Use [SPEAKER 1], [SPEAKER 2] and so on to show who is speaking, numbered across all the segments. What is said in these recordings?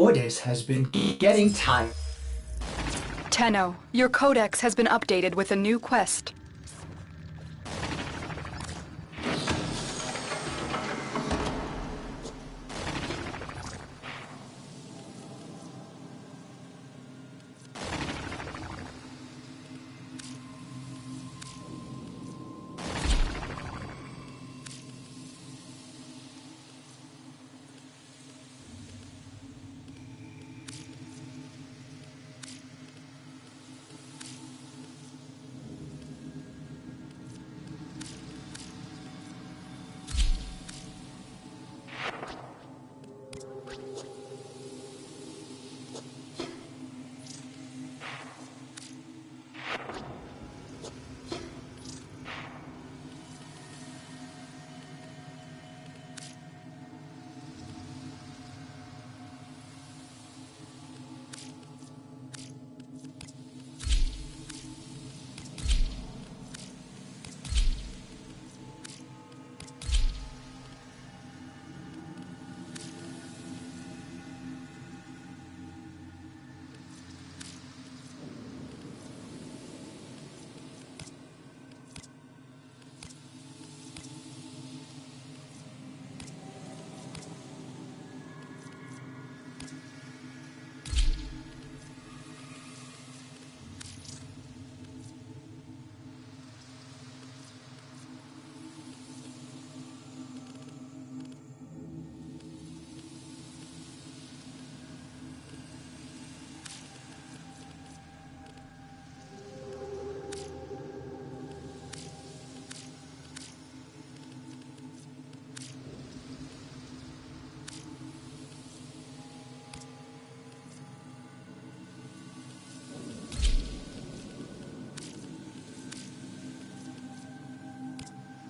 [SPEAKER 1] Ordis has been getting tired.
[SPEAKER 2] Tenno, your codex has been updated with a new quest.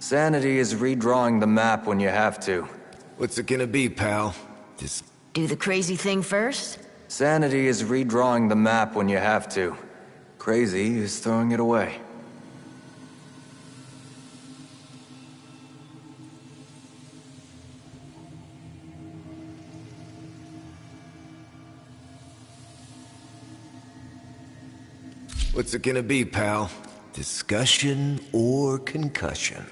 [SPEAKER 3] Sanity is redrawing the map when you have to.
[SPEAKER 4] What's it gonna be, pal? Just...
[SPEAKER 5] Do the crazy thing first?
[SPEAKER 3] Sanity is redrawing the map when you have to. Crazy is throwing it away.
[SPEAKER 4] What's it gonna be, pal? Discussion or concussion?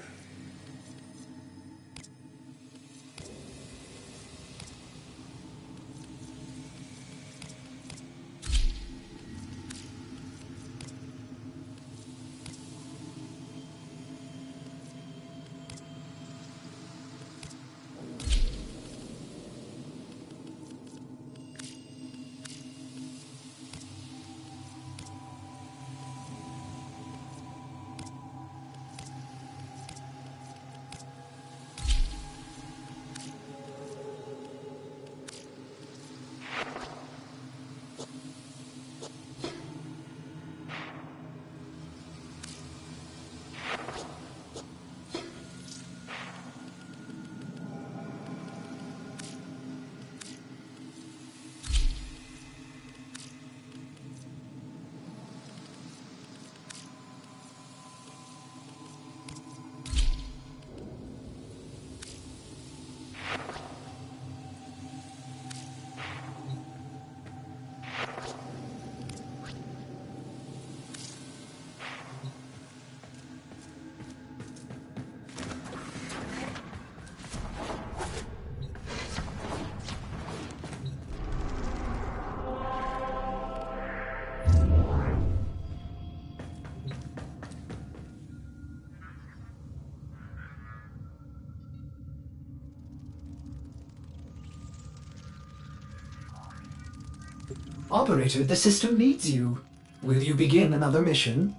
[SPEAKER 1] Operator, the system needs you. Will you begin another mission?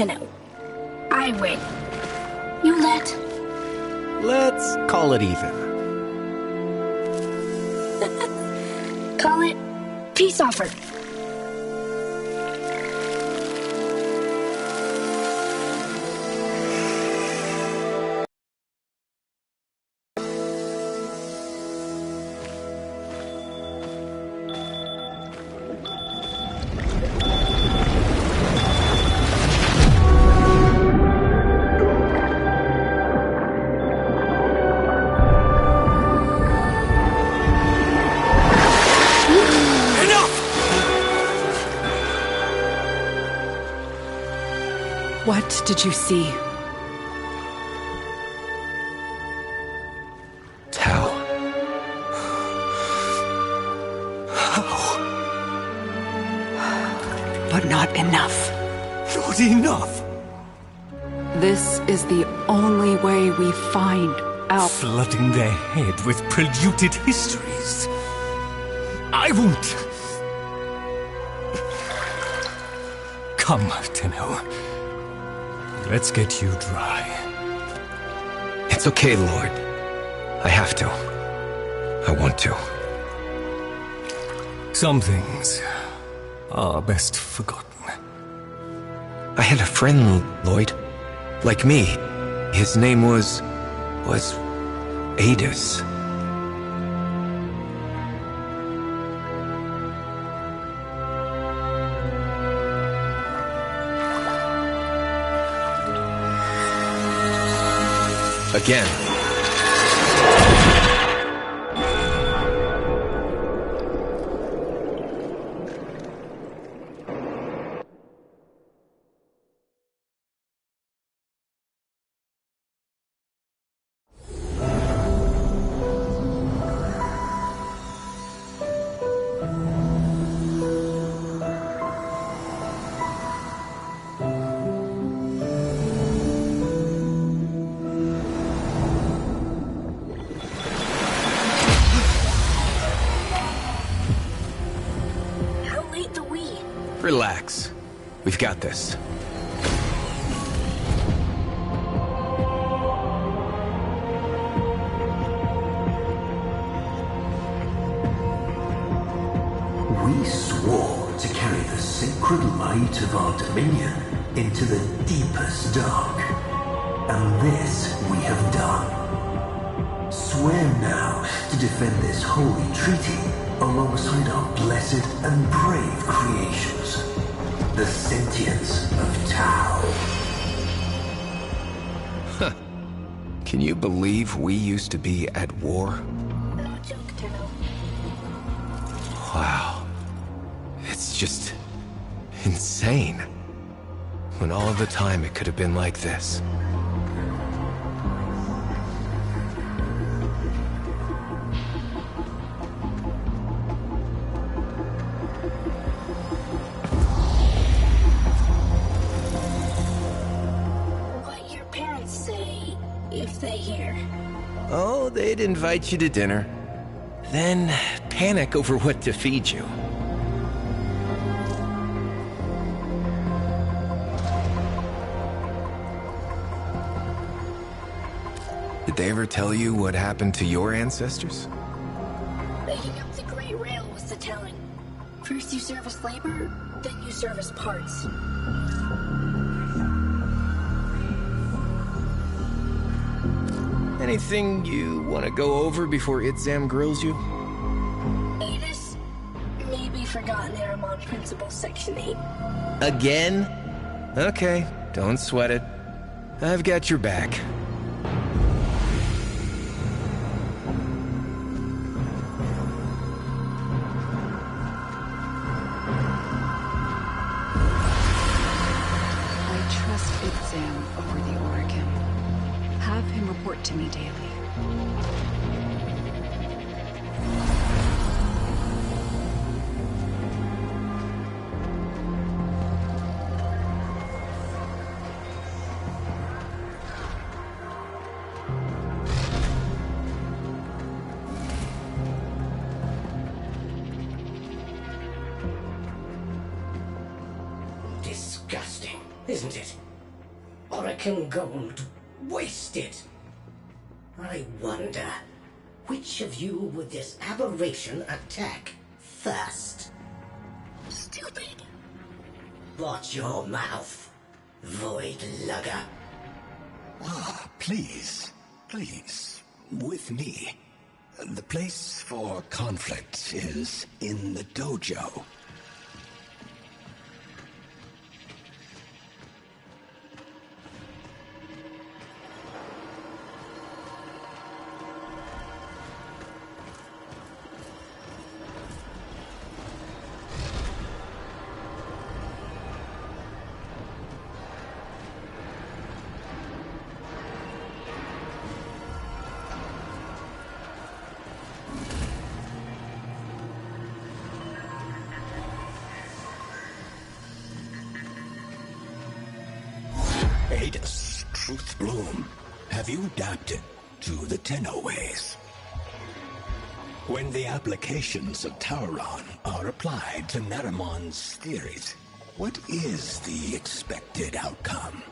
[SPEAKER 6] Tenno. I win. You let...
[SPEAKER 7] Let's call it even.
[SPEAKER 6] Call it peace offer.
[SPEAKER 2] What did you see?
[SPEAKER 4] Tao.
[SPEAKER 2] But not enough.
[SPEAKER 4] Not enough!
[SPEAKER 2] This is the only way we find out.
[SPEAKER 8] Flooding their head with polluted histories. I won't. Come, Tenno. Let's get you dry.
[SPEAKER 4] It's okay, Lord. I have to. I want to.
[SPEAKER 8] Some things are best forgotten.
[SPEAKER 4] I had a friend, Lloyd. Like me. His name was Adis. Again. Relax. We've got this.
[SPEAKER 9] We swore to carry the sacred light of our dominion into the deepest dark. And this we have done. Swear now to defend this holy treaty alongside our blessed and brave creations, the sentience of Tao.
[SPEAKER 4] Huh. Can you believe we used to be at war?
[SPEAKER 6] No joke, Tenno.
[SPEAKER 4] Wow. It's just insane. When all the time it could have been like this.
[SPEAKER 6] What your parents say if they hear.
[SPEAKER 4] Oh, they'd invite you to dinner. Then panic over what to feed you. Did they ever tell you what happened to your ancestors?
[SPEAKER 6] Making up the Great Rail was the telling. First you serve as labor, then you serve as parts.
[SPEAKER 4] Anything you want to go over before Itzam grills you?
[SPEAKER 6] Adis may be forgotten in Ramon Principle Section 8.
[SPEAKER 4] Again? Okay, don't sweat it. I've got your back.
[SPEAKER 2] I trust Itzam over the Oregon. Have him report to me daily.
[SPEAKER 9] Disgusting, isn't it?
[SPEAKER 10] American gold wasted. I wonder, which of you would this aberration attack first?
[SPEAKER 6] Stupid.
[SPEAKER 10] Watch your mouth, void lugger.
[SPEAKER 11] Ah, please, with me. The place for conflict is in the dojo. Adus, Truth Bloom, have you adapted to the Tenno ways? When the applications of Tauron are applied to Naramon's theories, what is the expected outcome?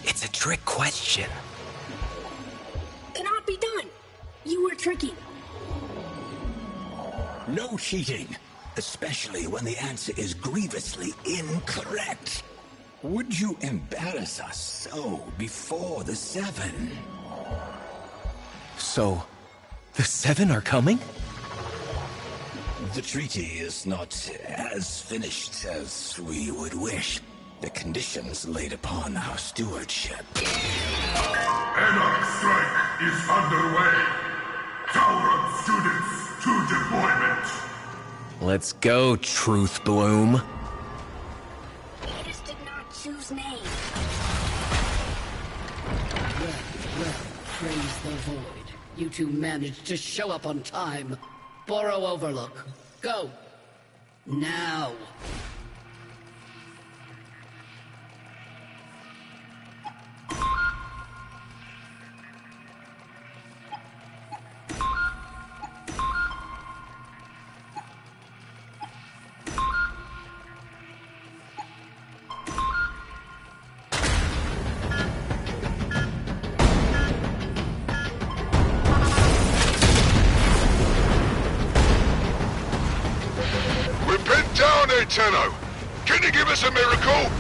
[SPEAKER 7] It's a trick question.
[SPEAKER 6] Cannot be done. You were tricky.
[SPEAKER 11] No cheating, especially when the answer is grievously incorrect. Would you embarrass us so before the Seven?
[SPEAKER 7] So, the Seven are coming?
[SPEAKER 11] The treaty is not as finished as we would wish. The conditions laid upon our stewardship.
[SPEAKER 12] Anarch strike is underway. Tauron students to deployment.
[SPEAKER 7] Let's go, Truth Bloom.
[SPEAKER 6] Adus did not choose name.
[SPEAKER 10] Well, praise the void. You two managed to show up on time. Borrow Overlook. Go. Now.
[SPEAKER 12] Tenno, can you give us a miracle?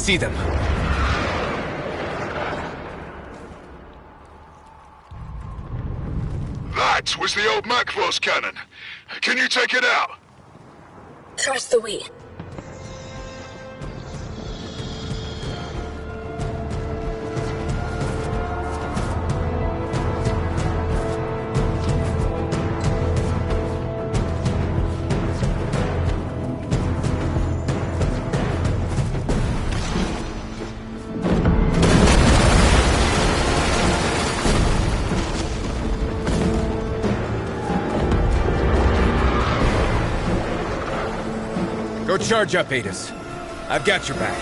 [SPEAKER 7] see them.
[SPEAKER 12] That was the old Macvoss cannon. Can you take it out?
[SPEAKER 6] Trust the we.
[SPEAKER 7] Go charge up, Adis. I've got your back.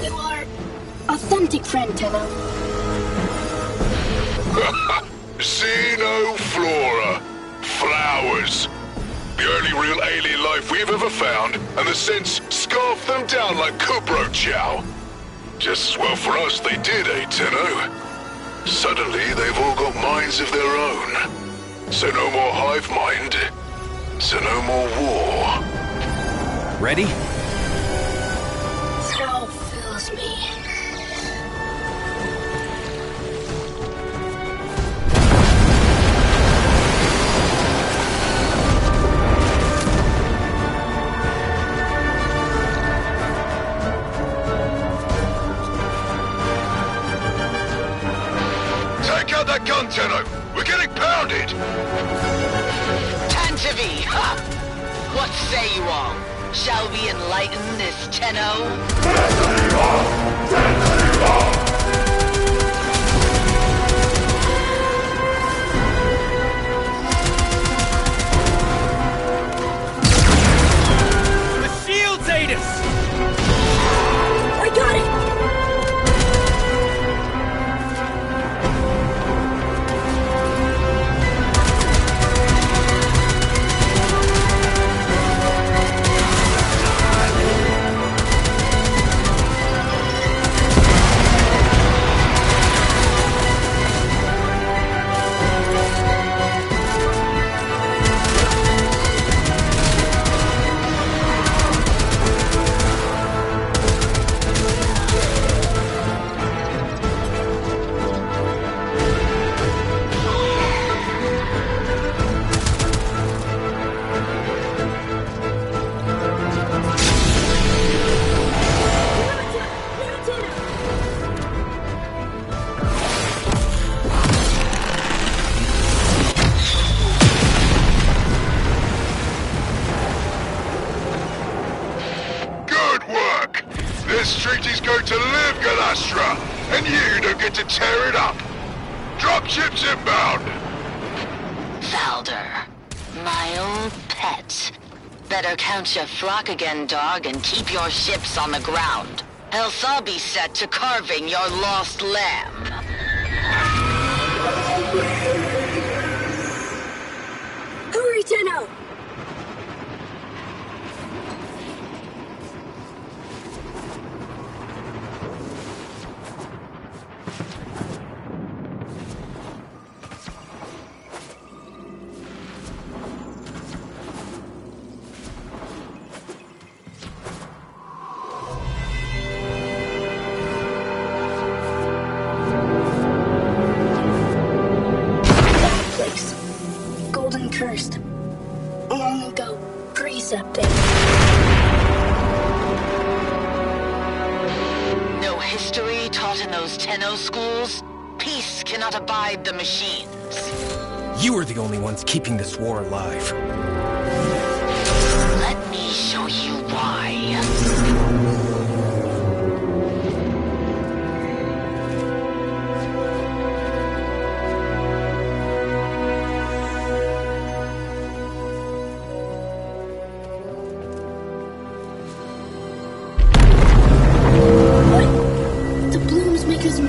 [SPEAKER 6] You are authentic friend, Tenno.
[SPEAKER 12] Xenoflora. Flowers. The only real alien life we've ever found, and the Synths scarfed them down like Kubro Chow. Just as well for us they did, eh, Tenno? Suddenly they've all got minds of their own. So no more hive mind. So no more war.
[SPEAKER 7] Ready?
[SPEAKER 6] Throw fills me.
[SPEAKER 12] Take out that gun, Tenno! We're getting pounded!
[SPEAKER 13] Tantivy! Ha! What say you all? Shall we enlighten this Tenno?
[SPEAKER 7] The shields, Adis!
[SPEAKER 6] I got it!
[SPEAKER 12] This treaty's going to live, Galastra, and you don't get to tear it up. Dropships inbound.
[SPEAKER 13] Valder, my own pet. Better count your flock again, dog, and keep your ships on the ground. Else I'll be set to carving your lost lamb.
[SPEAKER 6] Hurry, Tenno! Cursed. Long ago, precepting.
[SPEAKER 13] No history taught in those Tenno schools? Peace cannot abide the machines.
[SPEAKER 7] You are the only ones keeping this war alive.
[SPEAKER 13] Let me show you why.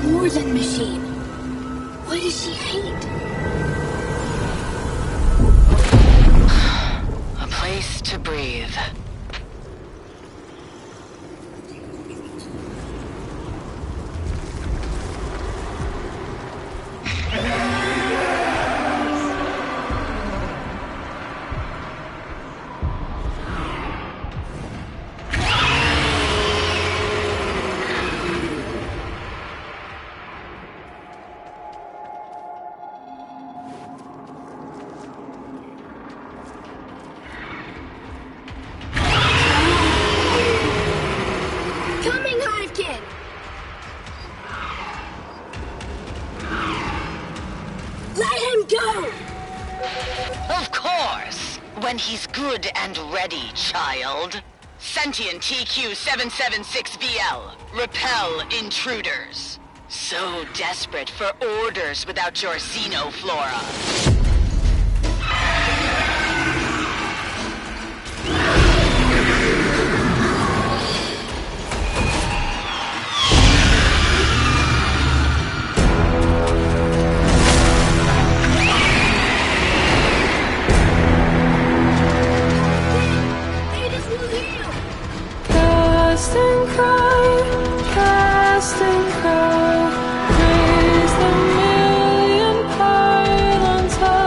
[SPEAKER 6] More than machine. Why does she hate?
[SPEAKER 13] A place to breathe. he's good and ready, child. Sentient TQ-776BL. Repel intruders. So desperate for orders without your xenoflora.
[SPEAKER 14] Cast and cry, raise the million pylons high.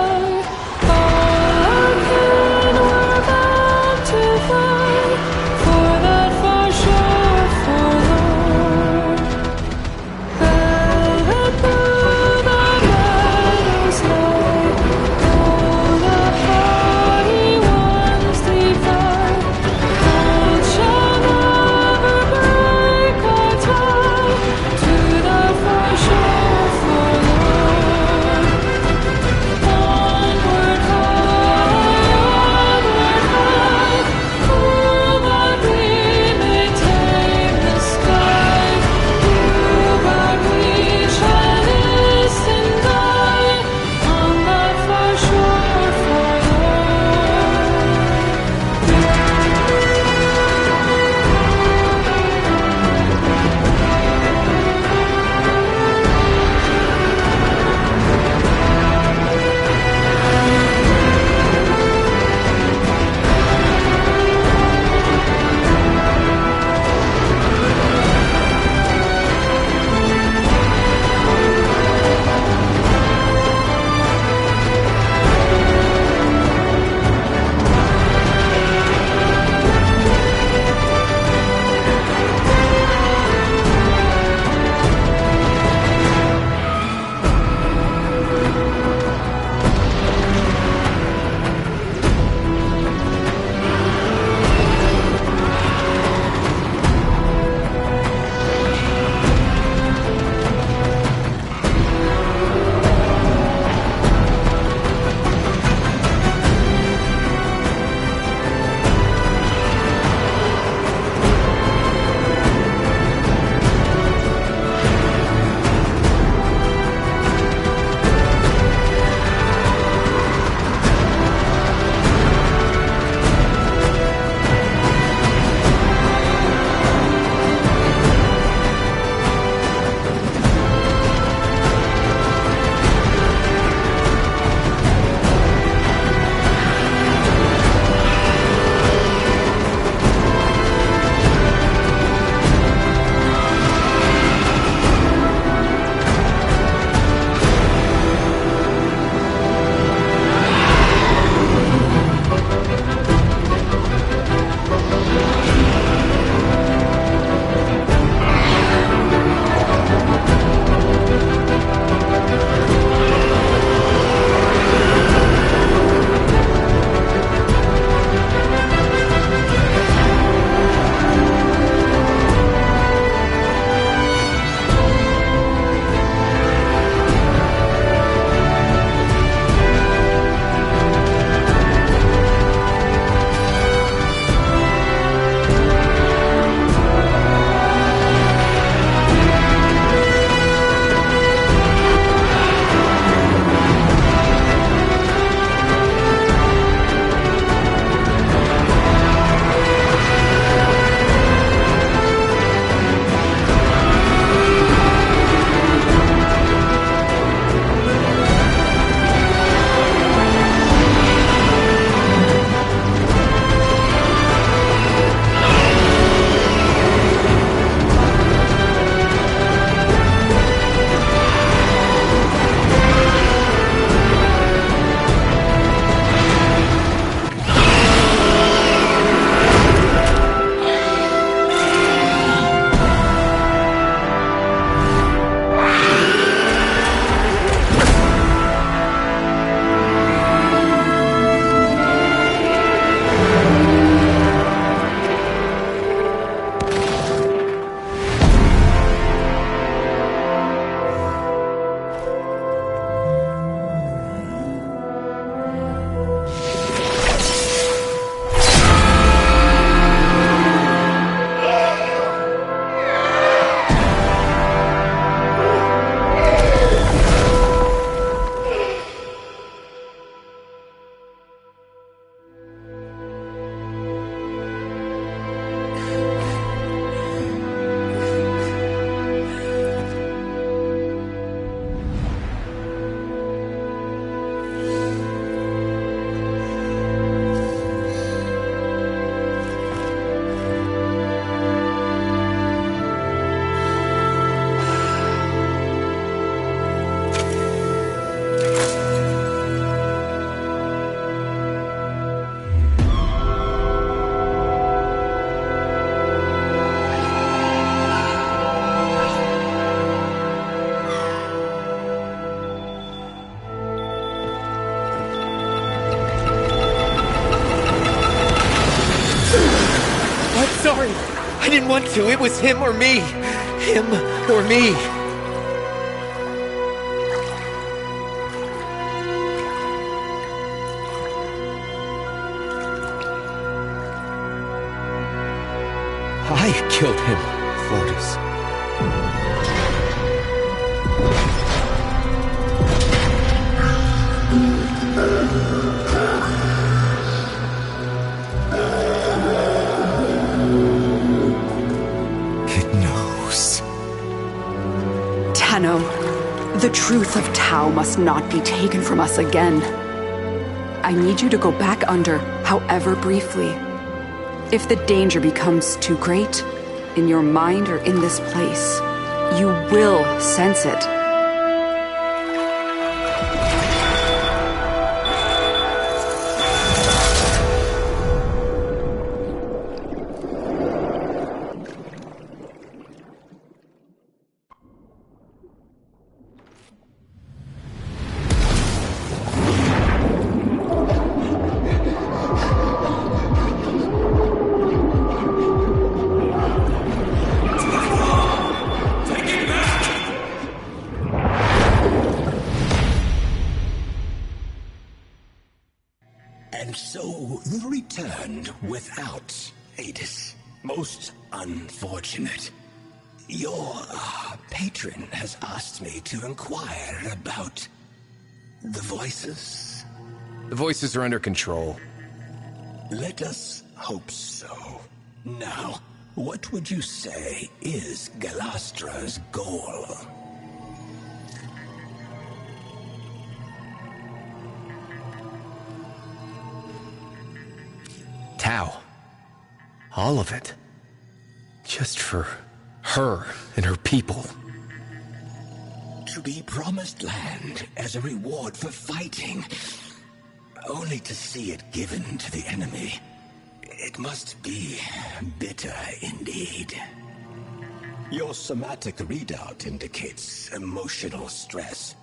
[SPEAKER 7] sorry. I didn't want to. It was him or me. Him or me. I killed him, Lotus.
[SPEAKER 4] It knows.
[SPEAKER 2] Tenno, the truth of Tau must not be taken from us again. I need you to go back under, however briefly. If the danger becomes too great, in your mind or in this place, you will sense it.
[SPEAKER 11] And so you returned without Adis. Most unfortunate. Your patron has asked me to inquire about the voices.
[SPEAKER 7] The voices are under control.
[SPEAKER 11] Let us hope so. Now, what would you say is Galastra's goal?
[SPEAKER 4] Tau. All of it. Just for her and her people.
[SPEAKER 11] To be promised land as a reward for fighting, only to see it given to the enemy. It must be bitter indeed. Your somatic readout indicates emotional stress.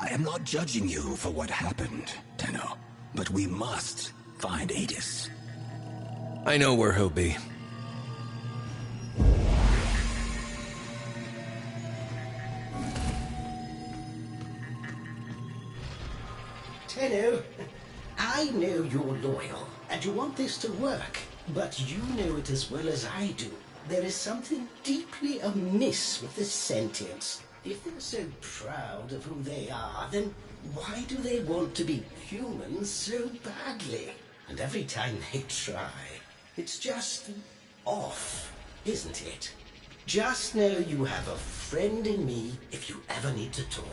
[SPEAKER 11] I am not judging you for what happened, Tenno, but we must find Adis.
[SPEAKER 4] I know where he'll be.
[SPEAKER 14] Tenno, I know you're loyal, and you want this to work, but you know it as well as I do. There is something deeply amiss with the sentients. If they're so proud of who they are, then why do they want to be humans so badly? And every time they try, it's just off, isn't it? Just know you have a friend in me if you ever need to talk.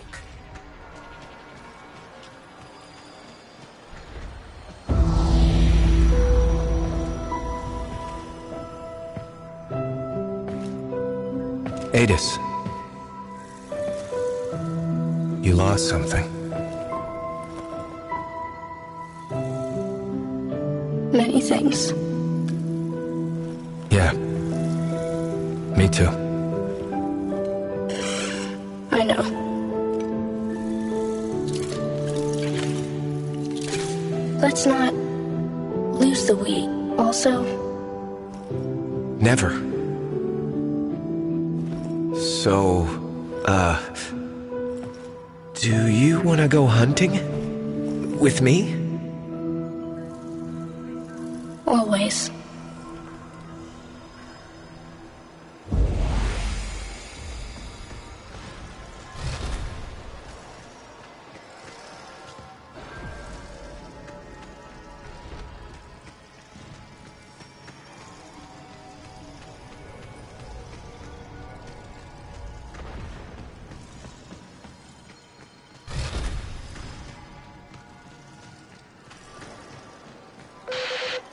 [SPEAKER 4] Adis. You lost something.
[SPEAKER 6] Many things.
[SPEAKER 4] Yeah. Me too.
[SPEAKER 6] I know. Let's not lose the we, also.
[SPEAKER 4] Never. So, do you want to go hunting? With me?
[SPEAKER 6] Always.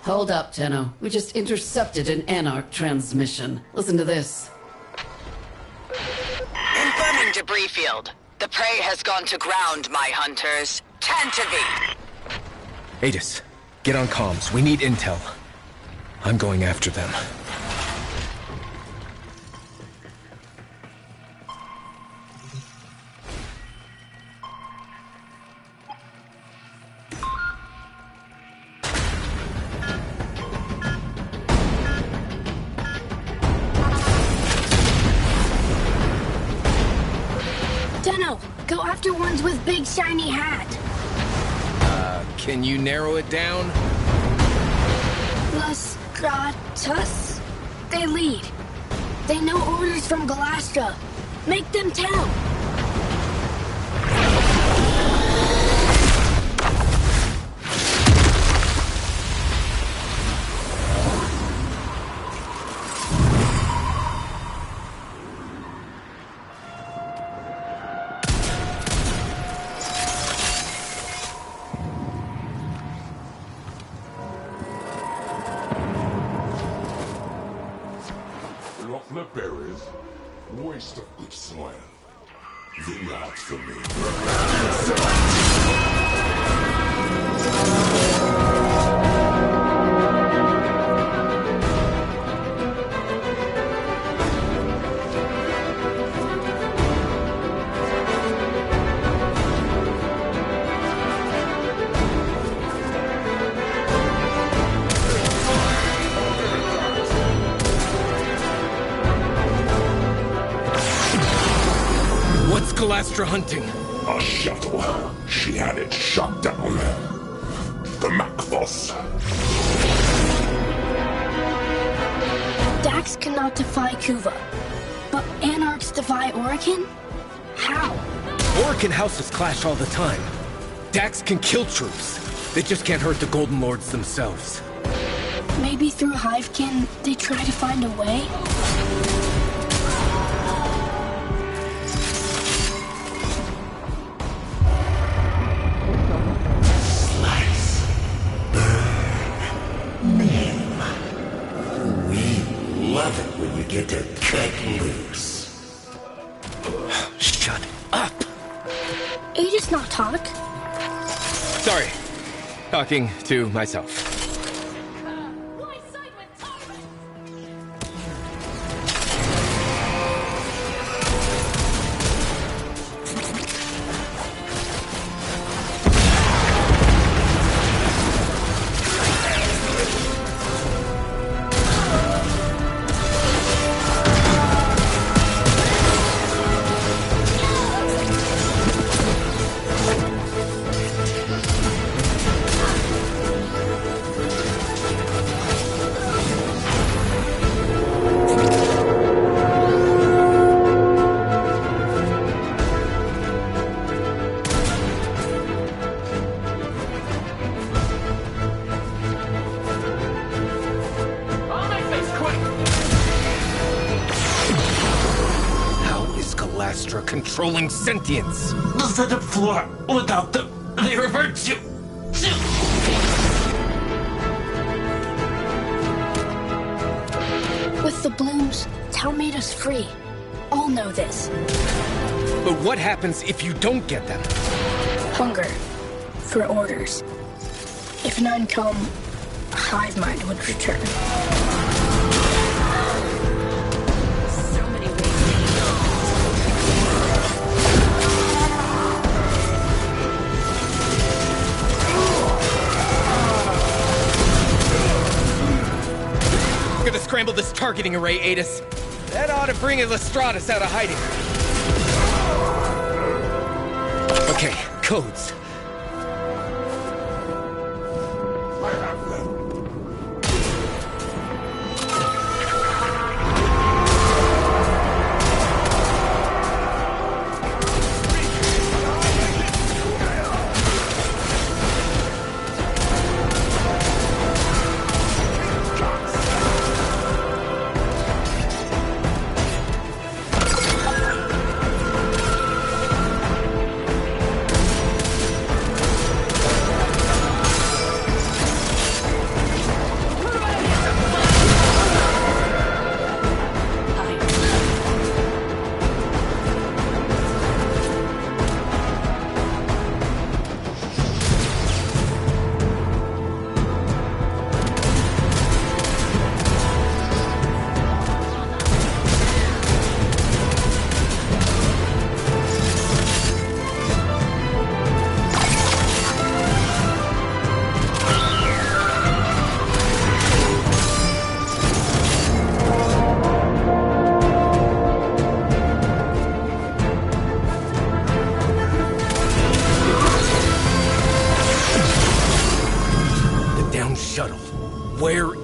[SPEAKER 10] Hold up, Tenno. We just intercepted an Anarch transmission. Listen to this.
[SPEAKER 13] Confirming debris field. The prey has gone to ground, my hunters. Tantivy!
[SPEAKER 4] Adis, get on comms. We need intel. I'm going after them.
[SPEAKER 6] after ones with big shiny hat.
[SPEAKER 4] Can you narrow it down?
[SPEAKER 6] Los Gratas. They lead. They know orders from Galastra. Make them tell.
[SPEAKER 12] The berries, waste of good soil. The art for me.
[SPEAKER 4] Galastra hunting?
[SPEAKER 12] A shuttle. She had it shot down. The Macthos.
[SPEAKER 6] Dax cannot defy Kuva, but Anarchs defy Orokin? How?
[SPEAKER 4] Orokin houses clash all the time. Dax can kill troops. They just can't hurt the Golden Lords themselves.
[SPEAKER 6] Maybe through Hivekin, they try to find a way?
[SPEAKER 9] Get to cut loose.
[SPEAKER 4] Shut up!
[SPEAKER 6] Aegis not talk.
[SPEAKER 4] Sorry. Talking to myself. Controlling sentience.
[SPEAKER 8] The setup floor. Without them, they revert you.
[SPEAKER 6] With the blooms, Tau made us free. All know this.
[SPEAKER 4] But what happens if you don't get them?
[SPEAKER 6] Hunger. For orders. If none come, Hive Mind would return.
[SPEAKER 4] Scramble this targeting array, Aegis. That ought to bring Illustratus out of hiding. Okay, codes.
[SPEAKER 12] I have them.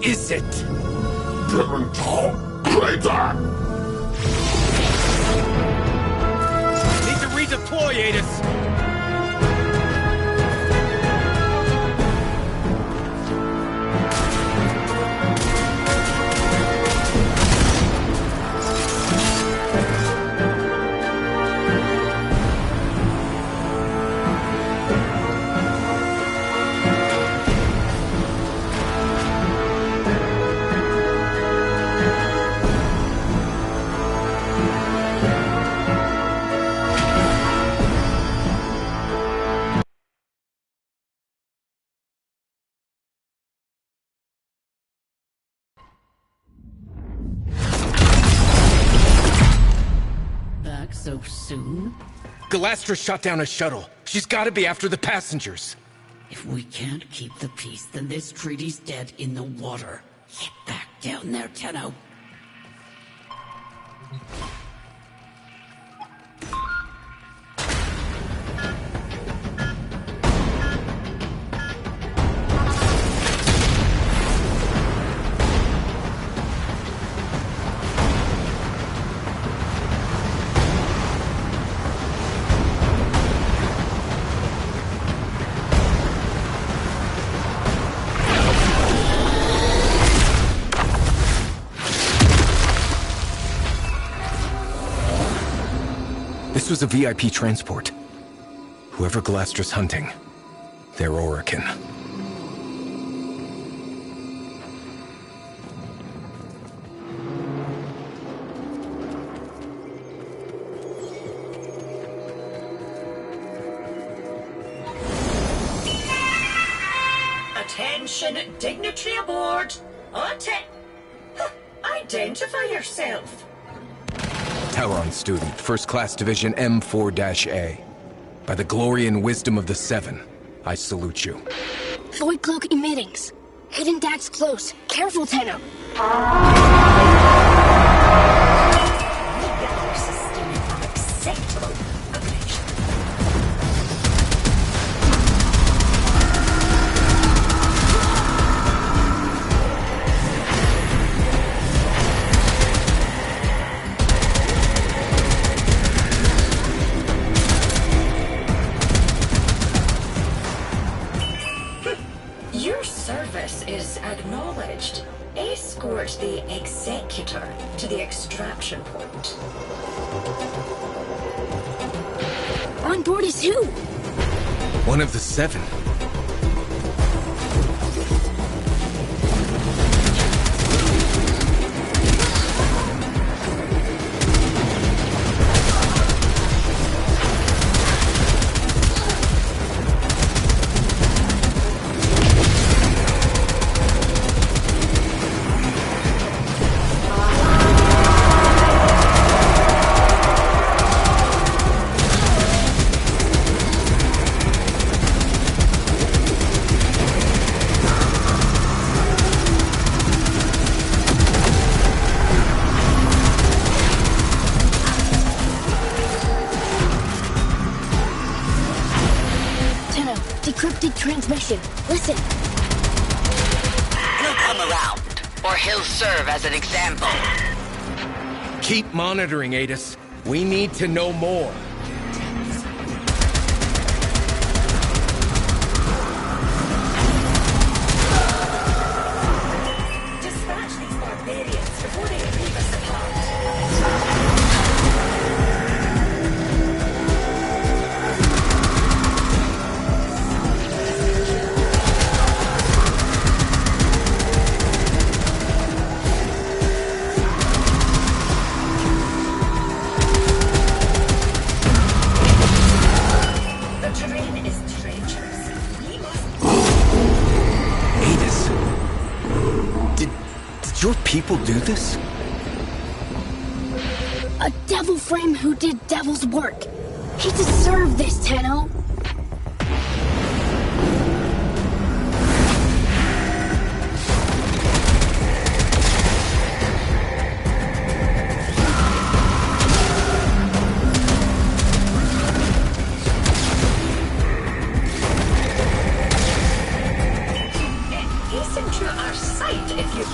[SPEAKER 8] is it?
[SPEAKER 12] Didn't talk, traitor!
[SPEAKER 8] Need to redeploy, Adis!
[SPEAKER 10] Back so soon?
[SPEAKER 7] Galastra shot down a shuttle. She's gotta be after the passengers.
[SPEAKER 10] If we can't keep the peace, then this treaty's dead in the water. Get back down there, Tenno.
[SPEAKER 4] This was a VIP transport. Whoever Galastra's hunting, they're Orican.
[SPEAKER 15] Attention, dignitary aboard. Identify yourself.
[SPEAKER 4] Talron student, First Class Division M4-A. By the glory and wisdom of the Seven, I salute you.
[SPEAKER 6] Void cloak emittings. Hidden Dax close. Careful, Tenno.
[SPEAKER 15] Acceptable. Your service is acknowledged. Escort the Executor to the extraction point.
[SPEAKER 6] On board is who?
[SPEAKER 4] One of the Seven.
[SPEAKER 6] Decrypted transmission. Listen.
[SPEAKER 13] He'll come around, or he'll serve as an example.
[SPEAKER 7] Keep monitoring, Adis. We need to know more.
[SPEAKER 15] Dispatch these barbarians before they leave us apart.
[SPEAKER 4] Your people do this?
[SPEAKER 6] A devil frame who did devil's work. He deserved this, Tenno.
[SPEAKER 15] Hasten to our site if you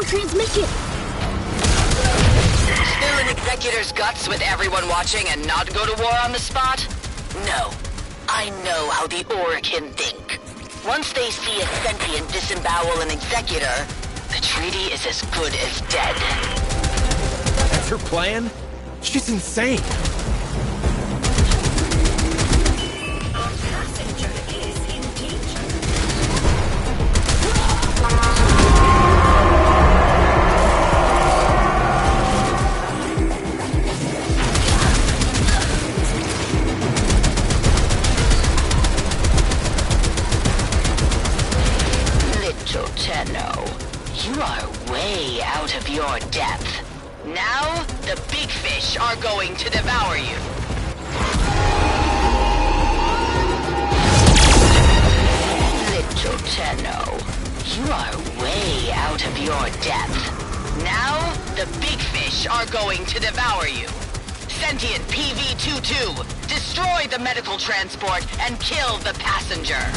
[SPEAKER 6] Transmission!
[SPEAKER 13] Spill an executor's guts with everyone watching and not go to war on the spot? No. I know how the Orokin think. Once they see a sentient disembowel an executor, the treaty is as good as dead.
[SPEAKER 7] That's her plan? She's insane.
[SPEAKER 13] You are way out of your depth. Now, the big fish are going to devour you. Little Tenno, you are way out of your depth. Now, the big fish are going to devour you. Sentient PV-22, destroy the medical transport and kill the passenger.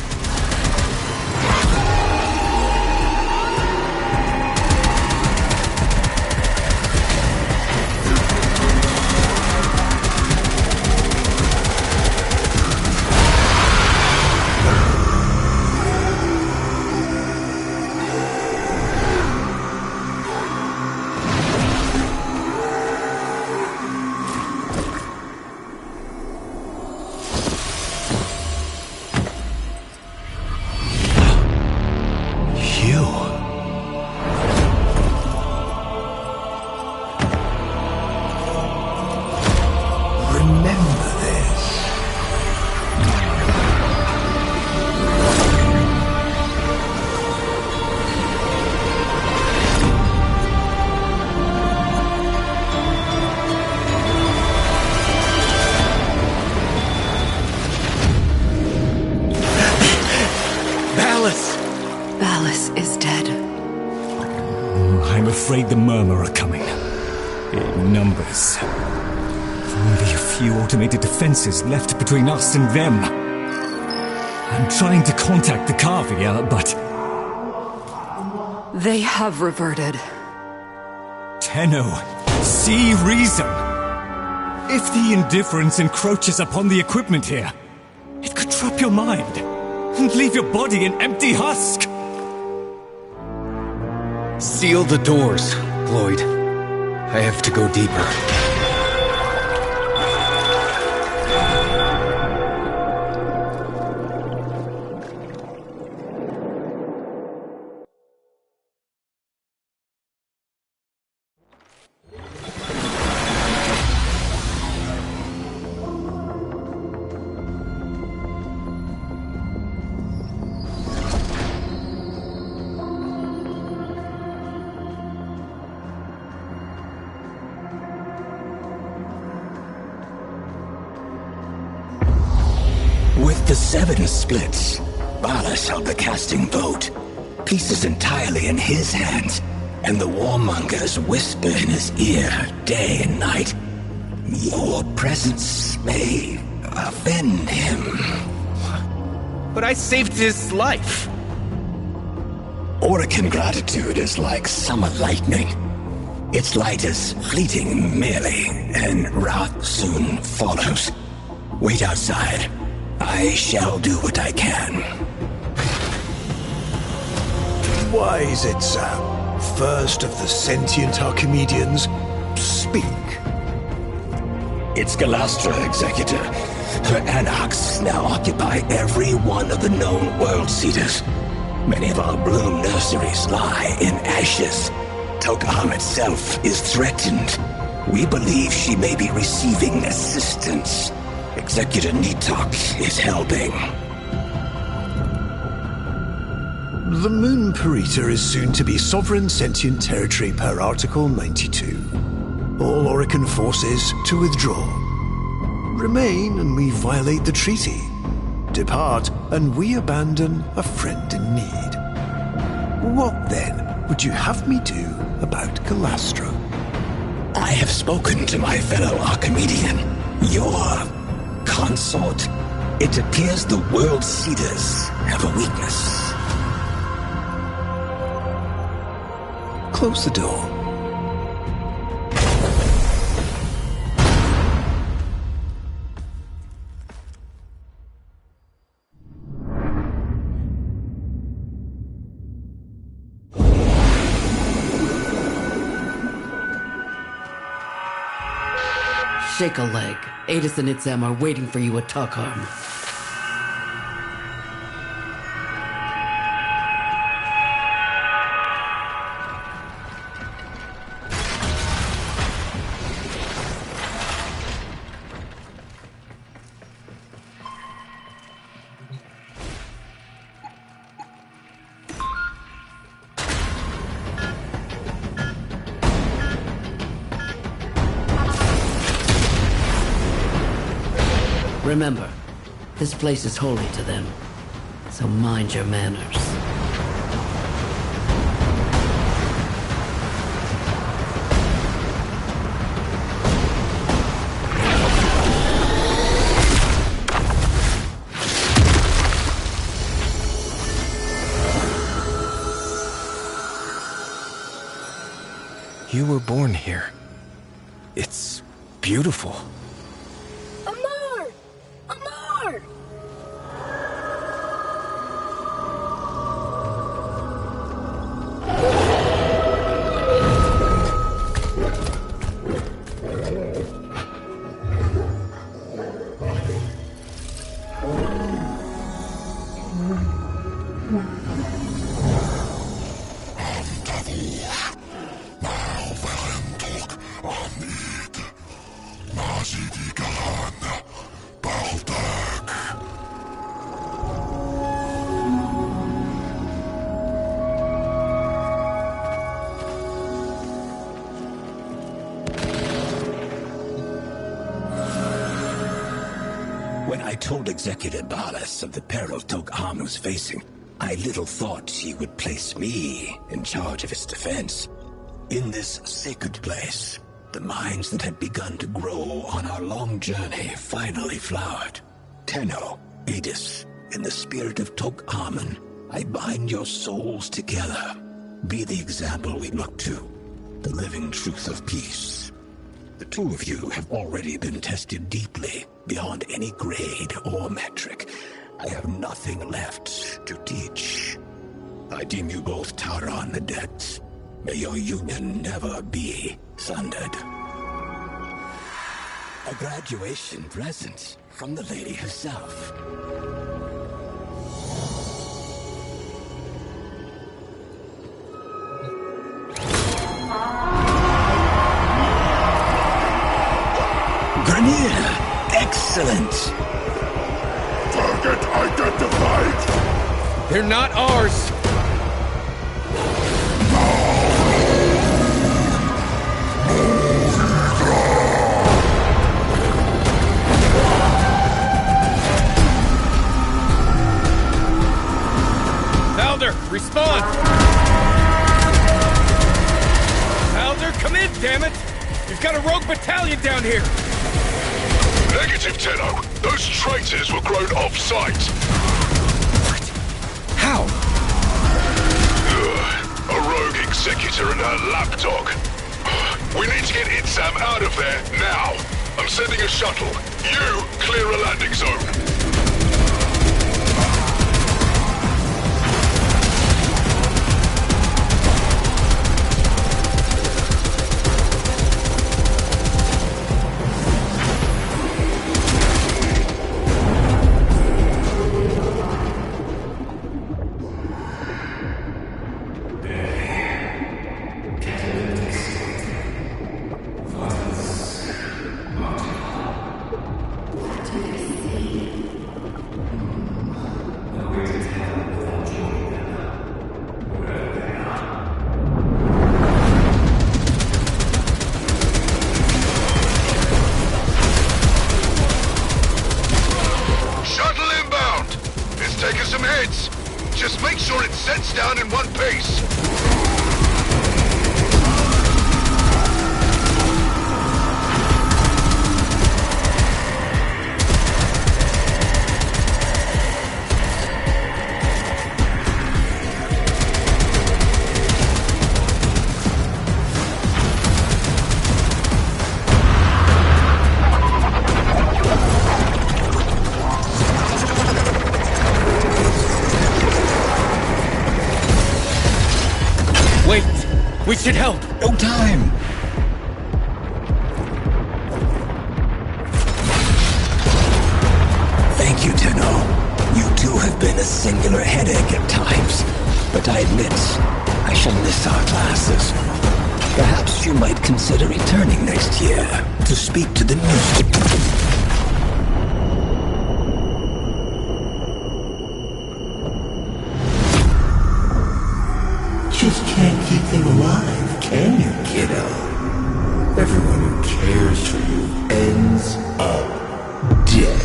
[SPEAKER 8] I'm afraid the Murmur are coming. In numbers. Only a few automated defenses left between us and them. I'm trying to contact the Kavia, but...
[SPEAKER 2] They have reverted.
[SPEAKER 8] Tenno, see reason. If the indifference encroaches upon the equipment here, it could trap your mind and leave your body an empty husk.
[SPEAKER 4] Seal the doors, Lloyd. I have to go deeper.
[SPEAKER 11] With the 7 splits, Ballas held the casting vote. Pieces entirely in his hands, and the warmongers whisper in his ear day and night. Your presence may offend him.
[SPEAKER 7] But I saved his life.
[SPEAKER 11] Orokin gratitude is like summer lightning. Its light is fleeting merely, and wrath soon follows. Wait outside. I shall do what I can.
[SPEAKER 16] Why is it, Sam? First of the sentient Archimedeans, speak.
[SPEAKER 11] It's Galastra, Executor. Her anarchs now occupy every one of the known world seeders. Many of our bloom nurseries lie in ashes. Tok'am itself is threatened. We believe she may be receiving assistance. Executor Nitok is helping.
[SPEAKER 16] The Moon Parita is soon to be sovereign sentient territory per Article 92. All Orokin forces to withdraw. Remain and we violate the treaty. Depart and we abandon a friend in need. What then would you have me do about Calastra?
[SPEAKER 11] I have spoken to my fellow Archimedean, your consort. It appears the World Seeders have a weakness.
[SPEAKER 16] Close the door.
[SPEAKER 10] Shake a leg. Adis and Itzem are waiting for you at Tukharm. Remember, this place is holy to them, so mind your manners.
[SPEAKER 4] You were born here. It's beautiful.
[SPEAKER 6] Amar! Amar!
[SPEAKER 11] When I told Executive Balas of the peril Tok'Am was facing, I little thought he would place me in charge of its defense. In this sacred place, the minds that had begun to grow on our long journey finally flowered. Tenno, Adis, in the spirit of Tok'Amen, I bind your souls together. Be the example we look to, the living truth of peace. The two of you have already been tested deeply, beyond any grade or metric. I have nothing left to teach. I deem you both Tauron adepts. May your union never be sundered. A graduation present from the lady herself. Grenier! Excellent!
[SPEAKER 12] Target identified!
[SPEAKER 7] They're not ours! Alder, respond! Alder, come in, damn it! You've got a rogue battalion down here!
[SPEAKER 12] Negative, Tenno. Those traitors were grown off-site.
[SPEAKER 7] What? How?
[SPEAKER 12] A rogue executor and her lapdog. We need to get Itzam out of there, now. I'm sending a shuttle. You clear a landing zone. down in one piece.
[SPEAKER 7] We should help!
[SPEAKER 11] No time! Thank you, Tenno. You too have been a singular headache at times. But I admit, I shall miss our classes. Perhaps you might consider returning next year to speak to the new...
[SPEAKER 9] Just can't keep them alive, can you, kiddo? Everyone who cares for you ends up dead.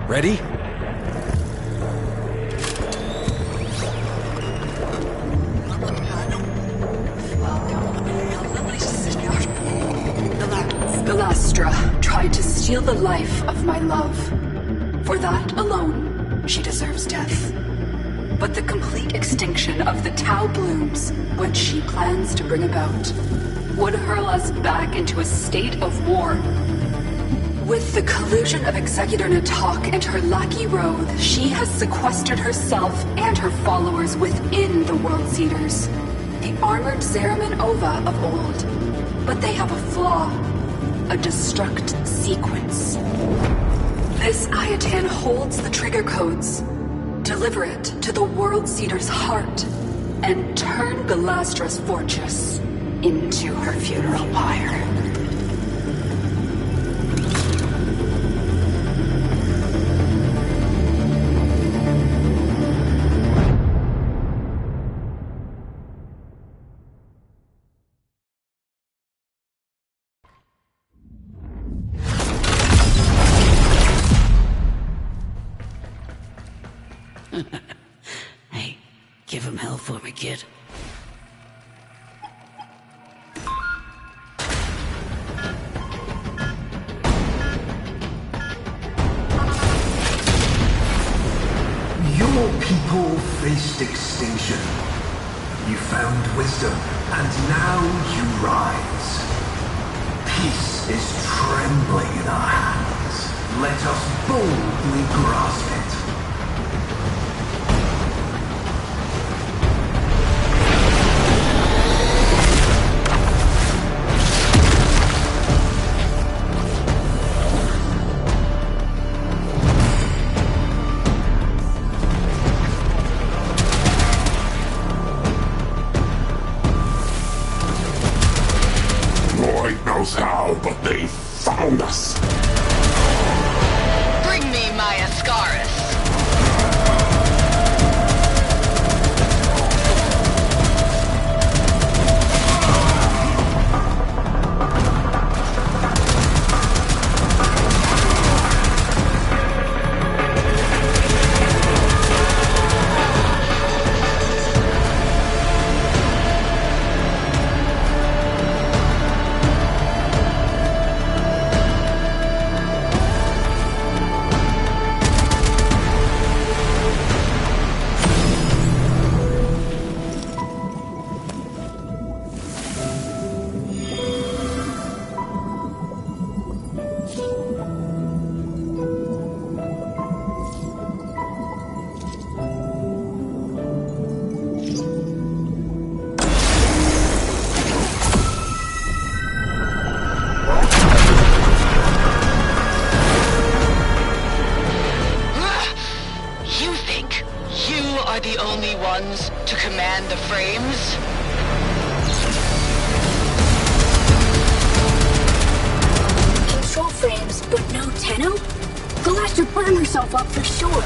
[SPEAKER 7] Ready?
[SPEAKER 2] Tried to steal the life of my love. For that alone, she deserves death. But the complete extinction of the Tau blooms, which she plans to bring about, would hurl us back into a state of war. With the collusion of Executor Natak and her lackey Roth, she has sequestered herself and her followers within the World Seeders, the armored Zeraman Ova of old. But they have a flaw. A destruct sequence. This Ayatan holds the trigger codes. Deliver it to the World Seeder's heart and turn Galastra's fortress into her funeral pyre.
[SPEAKER 10] Hey, give him hell for me, kid.
[SPEAKER 9] Your people faced extinction. You found wisdom, and now you rise. Peace is trembling in our hands. Let us boldly grasp it.
[SPEAKER 12] How, but they found us.
[SPEAKER 13] Bring me my Ascaris. To command the frames?
[SPEAKER 6] Control frames, but no Tenno? Galastra burned herself up for sure.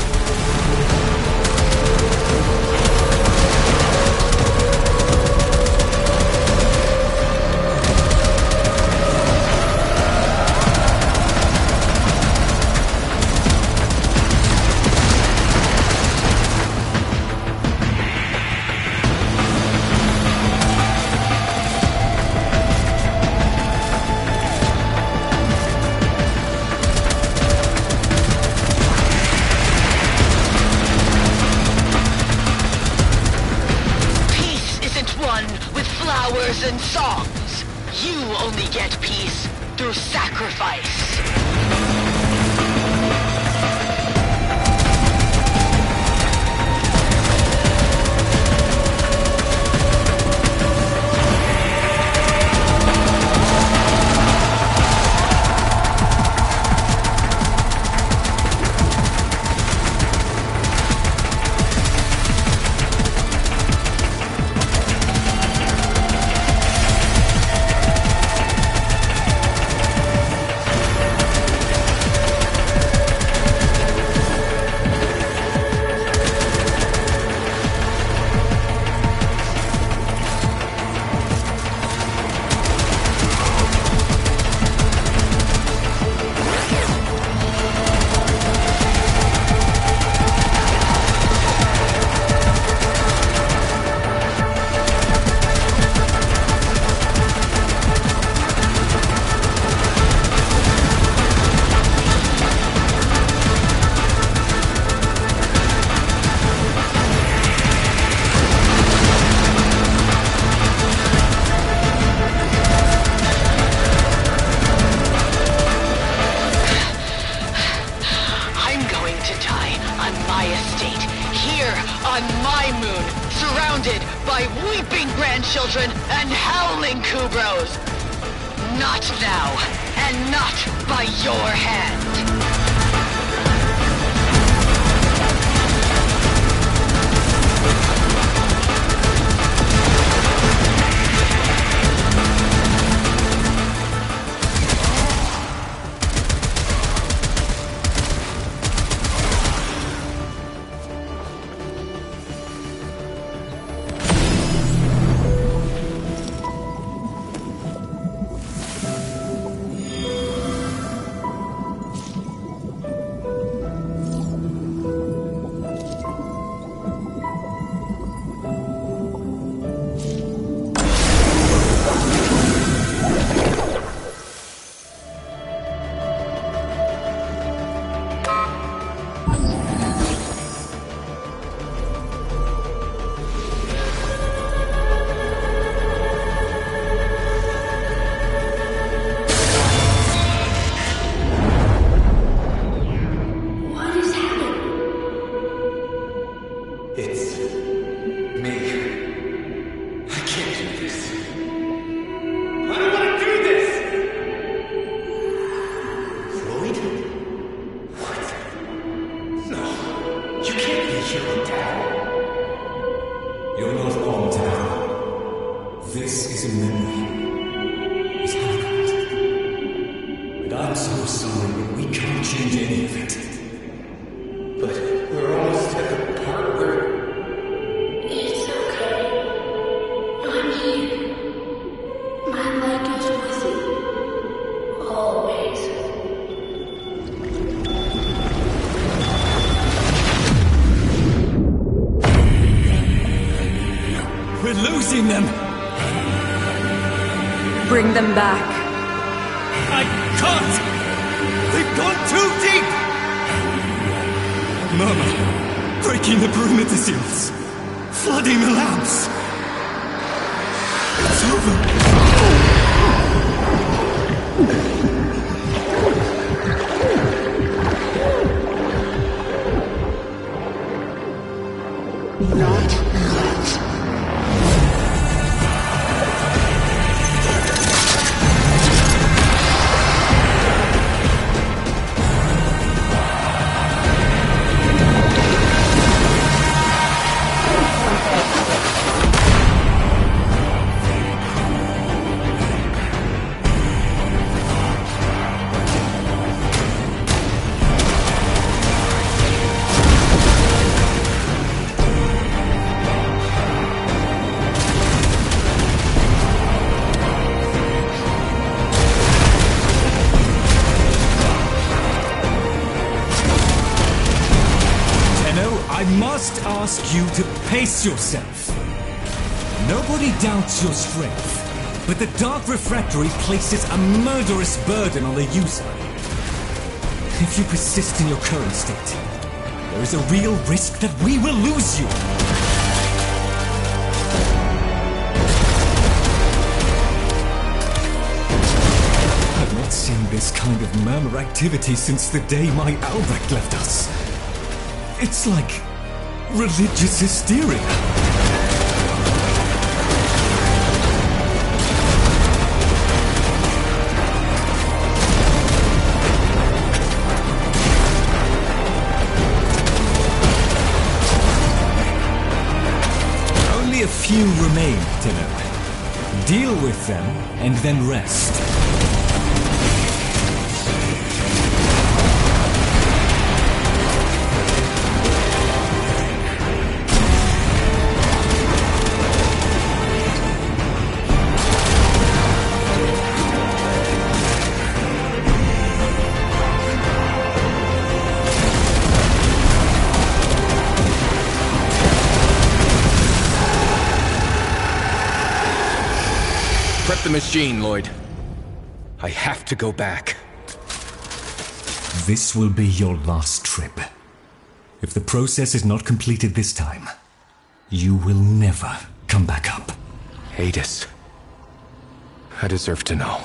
[SPEAKER 13] flowers and songs. You only get peace through sacrifice. Children and howling Kubros. Not thou, and not by your hand.
[SPEAKER 2] Bring them back.
[SPEAKER 8] I can't! They've gone too deep! Murmur, breaking the perimeter seals, flooding the lamps. It's over.
[SPEAKER 2] Not yet.
[SPEAKER 8] I must ask you to pace yourself. Nobody doubts your strength, but the Dark Refractory places a murderous burden on the user. If you persist in your current state, there is a real risk that we will lose you. kind of murmur activity since the day my Albrecht left us. It's like religious hysteria. Only a few remain, Tenno. Deal with them, and then rest.
[SPEAKER 4] Prep the machine, Lloyd. I have to go back.
[SPEAKER 8] This will be your last trip. If the process is not completed this time, you will never come back up.
[SPEAKER 4] Hades. I deserve to know.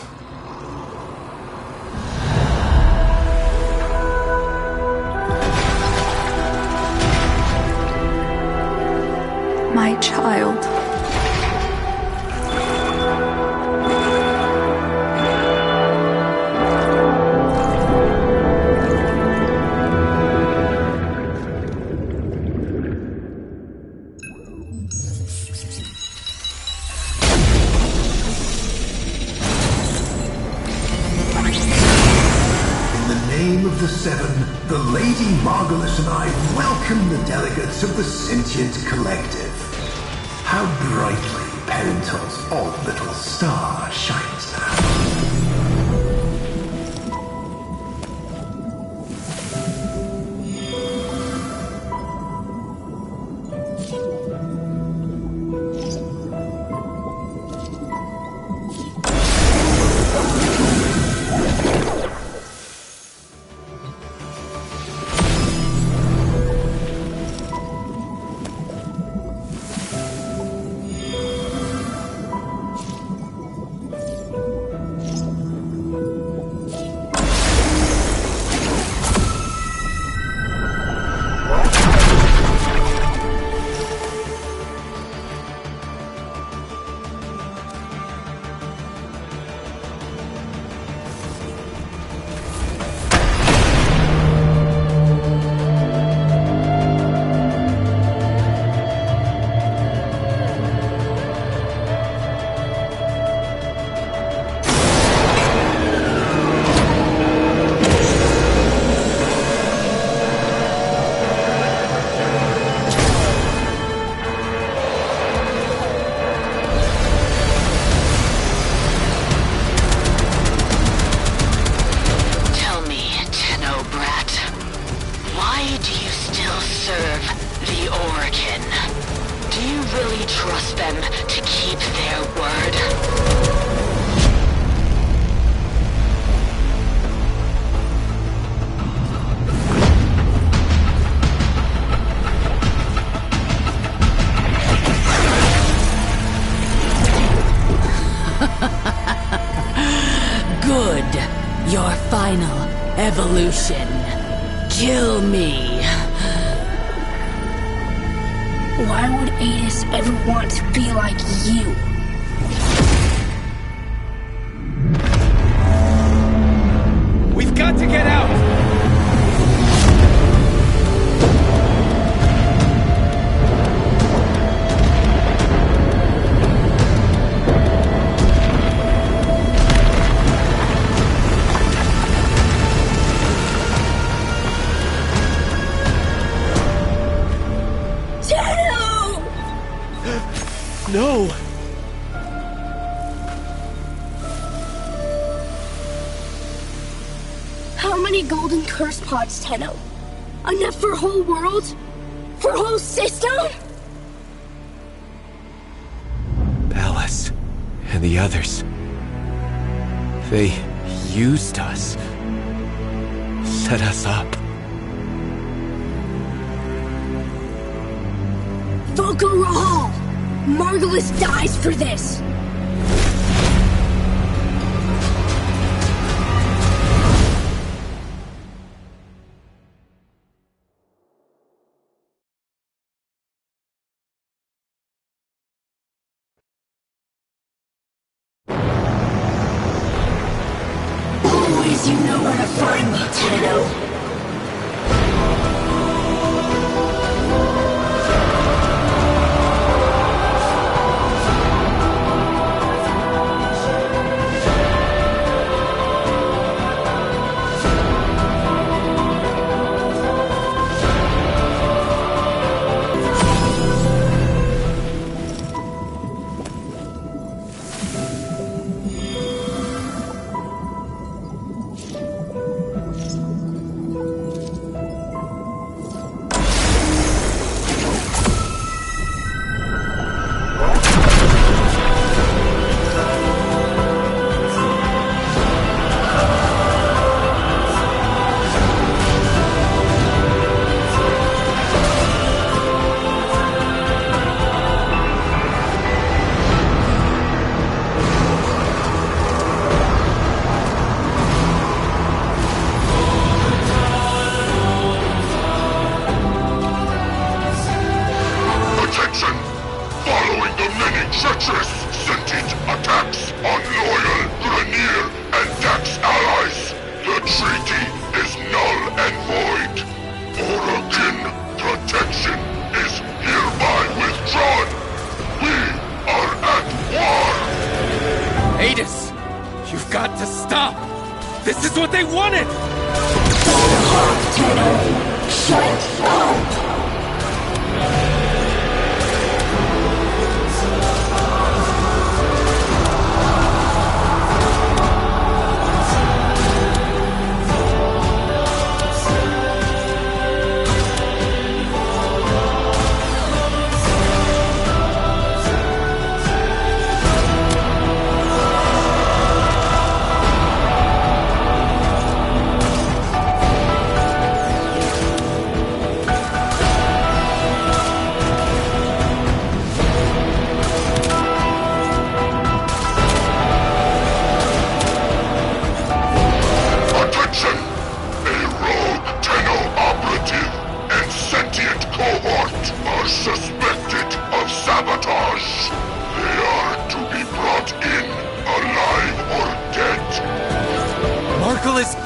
[SPEAKER 2] My child.
[SPEAKER 9] The Seven, the Lady Margulis and I welcome the delegates of the Sentient Collective. How brightly Parental's odd little star shines now.
[SPEAKER 10] Your final evolution. Kill me.
[SPEAKER 6] Why would Adis ever want to be like you?
[SPEAKER 7] We've got to get out! No!
[SPEAKER 6] How many golden curse pods, Tenno? Enough for a whole world? For a whole system?
[SPEAKER 4] Palace and the others. They used us. Set us up.
[SPEAKER 6] Volko Rahal! Margulis dies for this! guess you know where to find me, Tenno.
[SPEAKER 7] You've got to stop! This is what they wanted!
[SPEAKER 6] Shut up!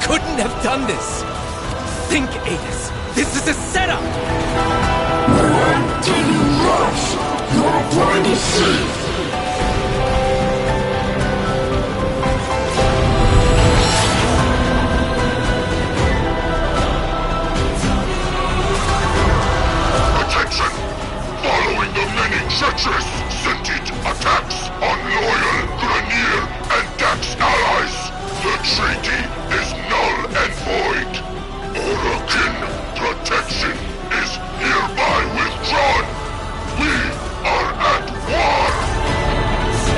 [SPEAKER 7] Couldn't have done this! Think, Adis! This is a setup!
[SPEAKER 6] Till you rush, you're going to see!
[SPEAKER 12] Attention! Following the many treacherous sentient attacks on loyal Grineer and Dax allies, the treaty is null and void. Orokin protection is hereby withdrawn. We are at war.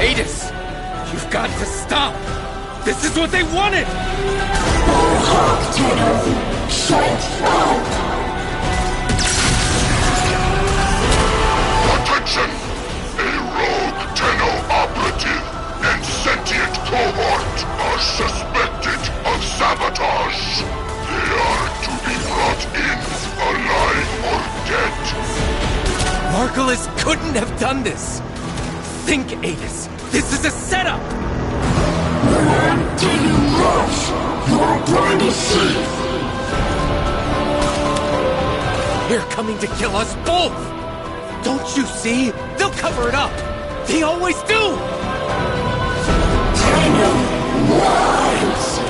[SPEAKER 7] Adis, you've got to stop. This is what they wanted.
[SPEAKER 6] Shut up.
[SPEAKER 12] Attention! A rogue Tenno operative and sentient cohort are suspected of sabotage. They are to be brought in, alive or dead.
[SPEAKER 7] Margulis couldn't have done this. Think, Adis. This is a setup.
[SPEAKER 6] Till you rush, you're going to see.
[SPEAKER 7] They're coming to kill us both. Don't you see? They'll cover it up. They always do.
[SPEAKER 6] Tenno lies.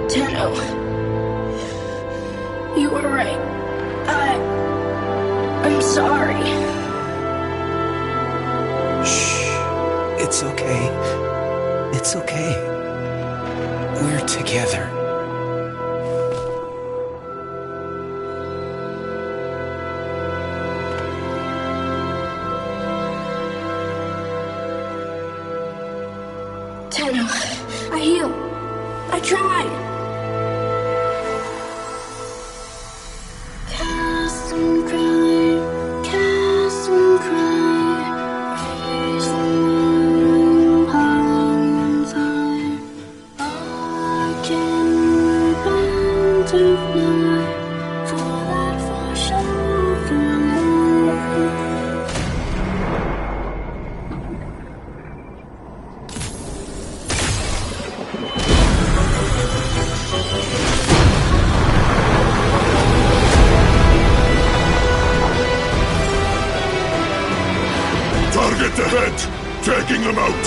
[SPEAKER 6] Tenno. You were right. I'm sorry.
[SPEAKER 17] Shh. It's okay. It's okay. We're together.
[SPEAKER 6] Tenno, I heal. I tried. Cast and cry, raise the moon upon time. I can repent of night, for that for sure for
[SPEAKER 12] Target ahead! Taking them out!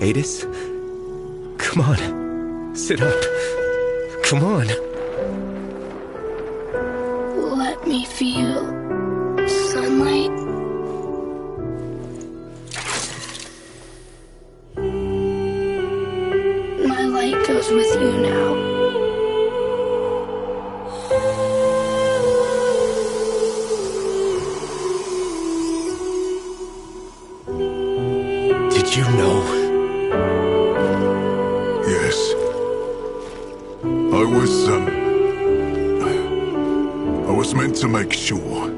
[SPEAKER 17] Adis? Come on. Sit up. Come on.
[SPEAKER 6] let me feel sunlight. My light goes with you now.
[SPEAKER 11] Did you know?
[SPEAKER 12] Yes. I was meant to make sure.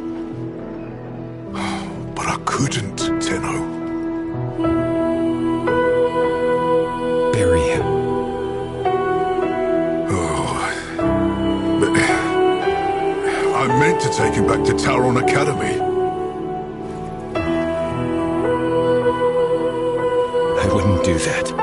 [SPEAKER 12] But I couldn't, Tenno.
[SPEAKER 17] Bury him.
[SPEAKER 12] But I meant to take him back to Taron Academy.
[SPEAKER 17] I wouldn't do that.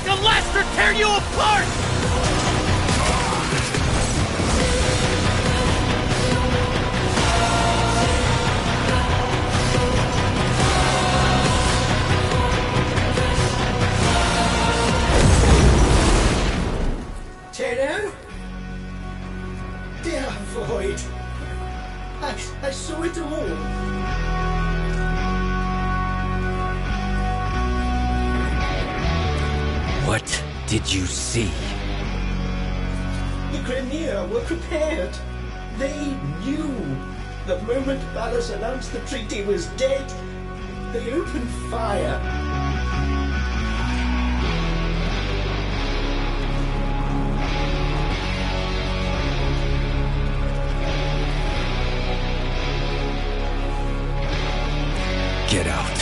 [SPEAKER 7] make a laster tear you apart!
[SPEAKER 14] Tenno? Dear Void, I saw it all.
[SPEAKER 7] What did you see?
[SPEAKER 14] The Grenier were prepared. They knew. The moment Ballas announced the treaty was dead, they opened fire.
[SPEAKER 7] Get out.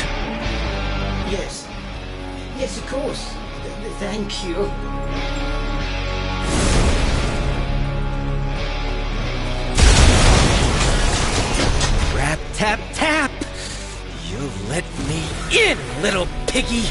[SPEAKER 14] Yes. Yes, of course. Thank you.
[SPEAKER 7] Rap, tap, tap! You let me in, little piggy!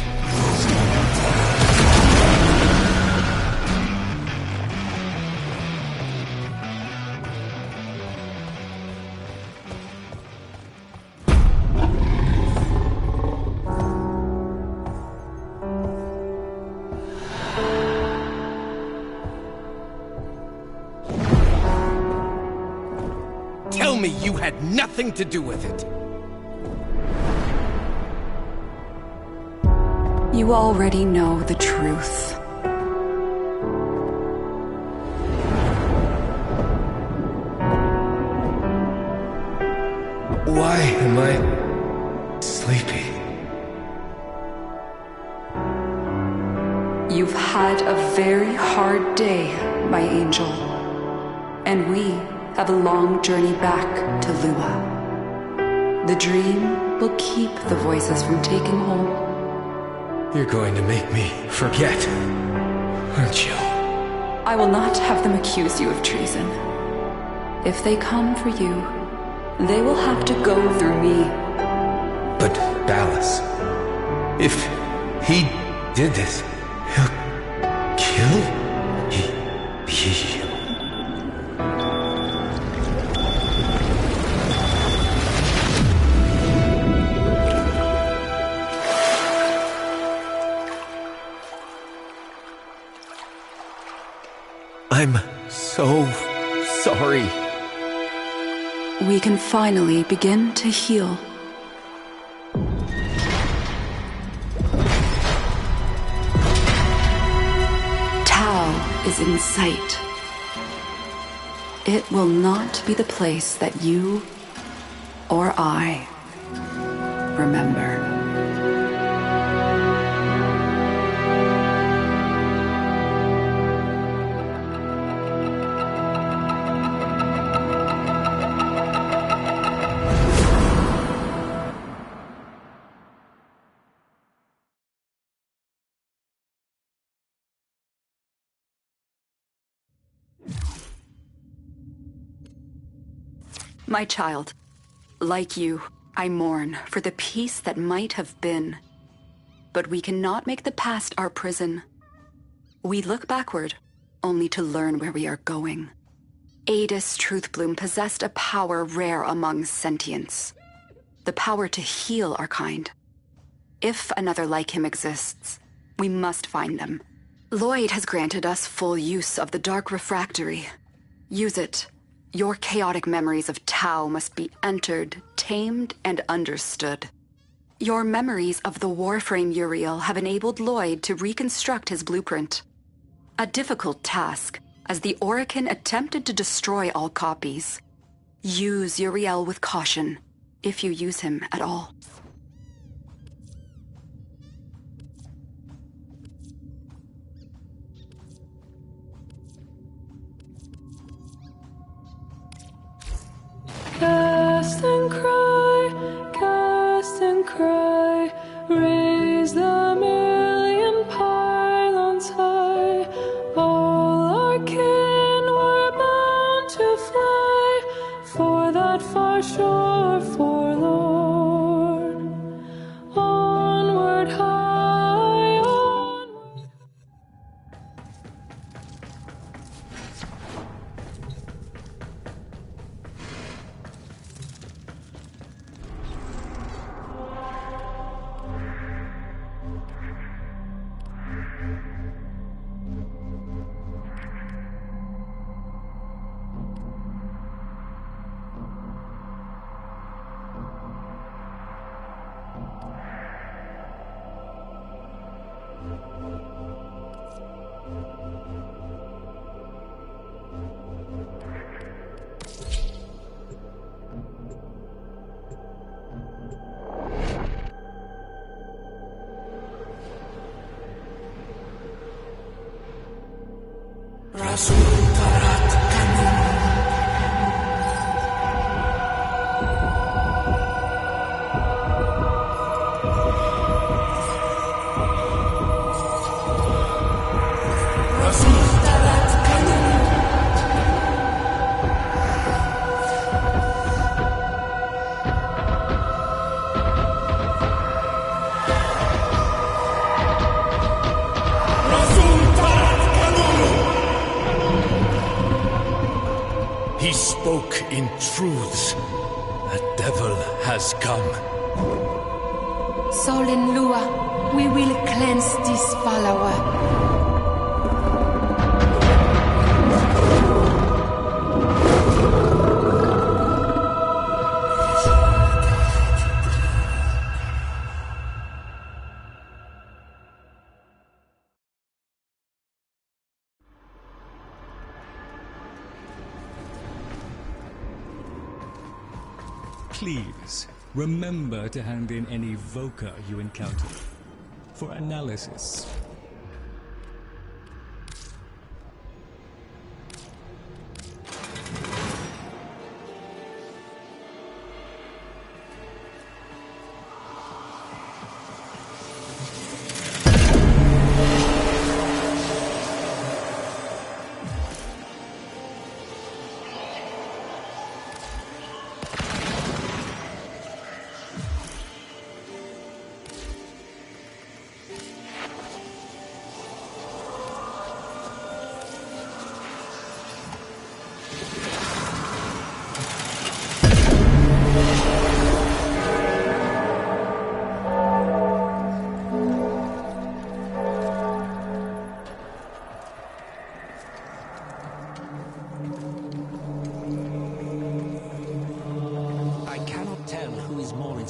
[SPEAKER 7] Tell me you had nothing to do with it!
[SPEAKER 2] You already know the truth.
[SPEAKER 17] Why am I sleepy?
[SPEAKER 2] You've had a very hard day, my angel. And we have a long journey back to Lua. The dream will keep the voices from taking hold.
[SPEAKER 17] You're going to make me forget, aren't you?
[SPEAKER 2] I will not have them accuse you of treason. If they come for you, they will have to go through me.
[SPEAKER 17] But Ballas, if he did this, he'll kill you. I'm so sorry.
[SPEAKER 2] We can finally begin to heal. Tau is in sight. It will not be the place that you or I remember. My child, like you, I mourn for the peace that might have been. But we cannot make the past our prison. We look backward, only to learn where we are going. Adis Truthbloom possessed a power rare among sentients. The power to heal our kind. If another like him exists, we must find them. Lloyd has granted us full use of the Dark Refractory. Use it. Your chaotic memories of Tau must be entered, tamed, and understood. Your memories of the Warframe Uriel have enabled Lloyd to reconstruct his blueprint. A difficult task, as the Orokin attempted to destroy all copies. Use Uriel with caution, if you use him at all.
[SPEAKER 18] Cast and cry, raise the million pylons high. All our kin were bound to fly for that far shore forlorn.
[SPEAKER 11] He spoke in truths. A devil has come.
[SPEAKER 19] Sol and Lua, we will cleanse this follower.
[SPEAKER 8] Please, remember to hand in any Voca you encounter for analysis.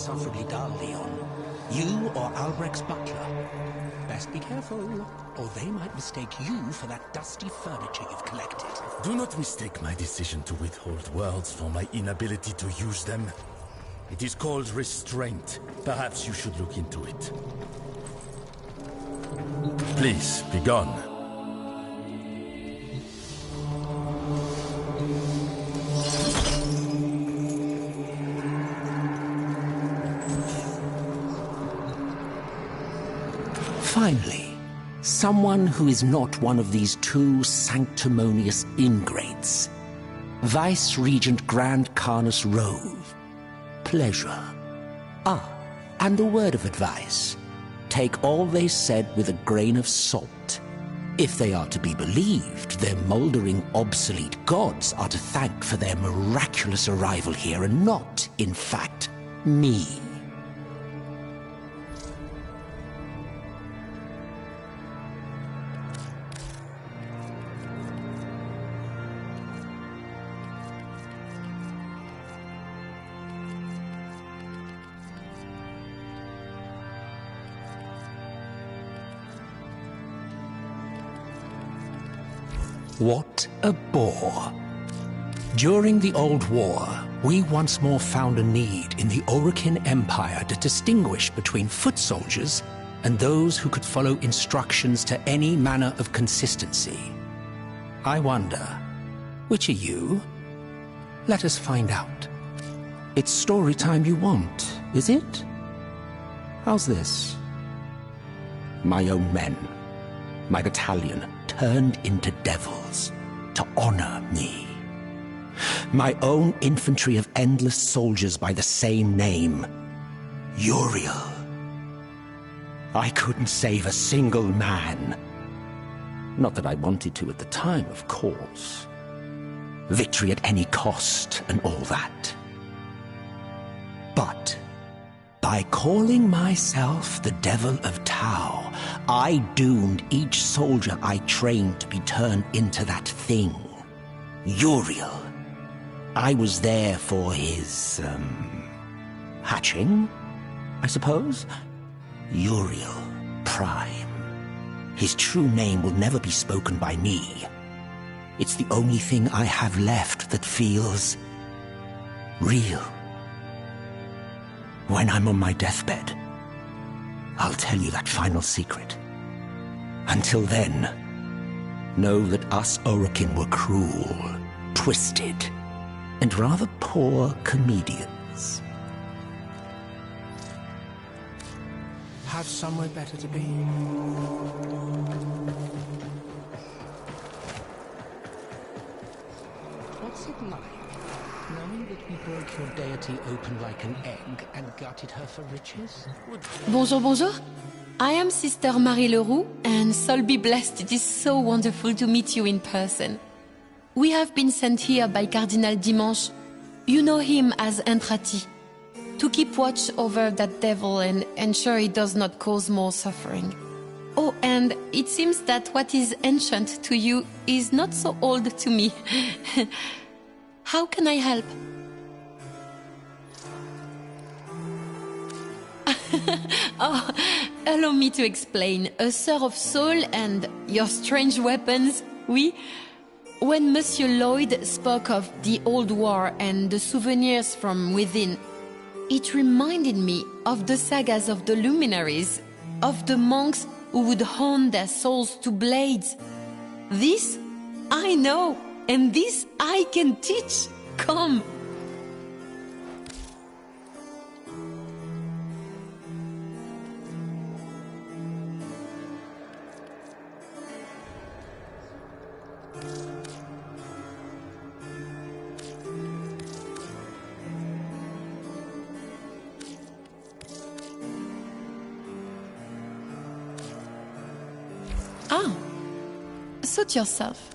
[SPEAKER 14] insufferably dull, Leon. You or Albrecht's butler. Best be careful, or they might mistake you for that dusty furniture you've collected.
[SPEAKER 20] Do not mistake my decision to withhold worlds for my inability to use them. It is called restraint. Perhaps you should look into it. Please, be gone.
[SPEAKER 14] Finally, someone who is not one of these two sanctimonious ingrates. Vice-Regent Grand Carnus Rove. Pleasure. Ah, and a word of advice. Take all they said with a grain of salt. If they are to be believed, their mouldering, obsolete gods are to thank for their miraculous arrival here, and not, in fact, me. What a bore. During the Old War, we once more found a need in the Orokin Empire to distinguish between foot soldiers and those who could follow instructions to any manner of consistency. I wonder, which are you? Let us find out. It's story time you want, is it? How's this? My own men, my battalion, turned into devils to honor me. My own infantry of endless soldiers by the same name, Uriel. I couldn't save a single man. Not that I wanted to at the time, of course. Victory at any cost and all that. But by calling myself the Devil of Tau, I doomed each soldier I trained to be turned into that thing. Uriel. I was there for his, hatching, I suppose? Uriel Prime. His true name will never be spoken by me. It's the only thing I have left that feels real. When I'm on my deathbed, I'll tell you that final secret. Until then, know that us Orokin were cruel, twisted, and rather poor comedians.
[SPEAKER 21] Have somewhere better to be.
[SPEAKER 22] What's it like, knowing that we broke your deity open like an egg and gutted her for riches?
[SPEAKER 19] Bonjour, bonjour. I am Sister Marie Leroux, and soul be blessed, it is so wonderful to meet you in person. We have been sent here by Cardinal Dimanche. You know him as Entrati, to keep watch over that devil and ensure it does not cause more suffering. Oh, and it seems that what is ancient to you is not so old to me. How can I help? Oh, allow me to explain. A sir of soul and your strange weapons, oui? When Monsieur Lloyd spoke of the old war and the souvenirs from within, it reminded me of the sagas of the luminaries, of the monks who would hone their souls to blades. This I know, and this I can teach. Come. Ah, suit yourself.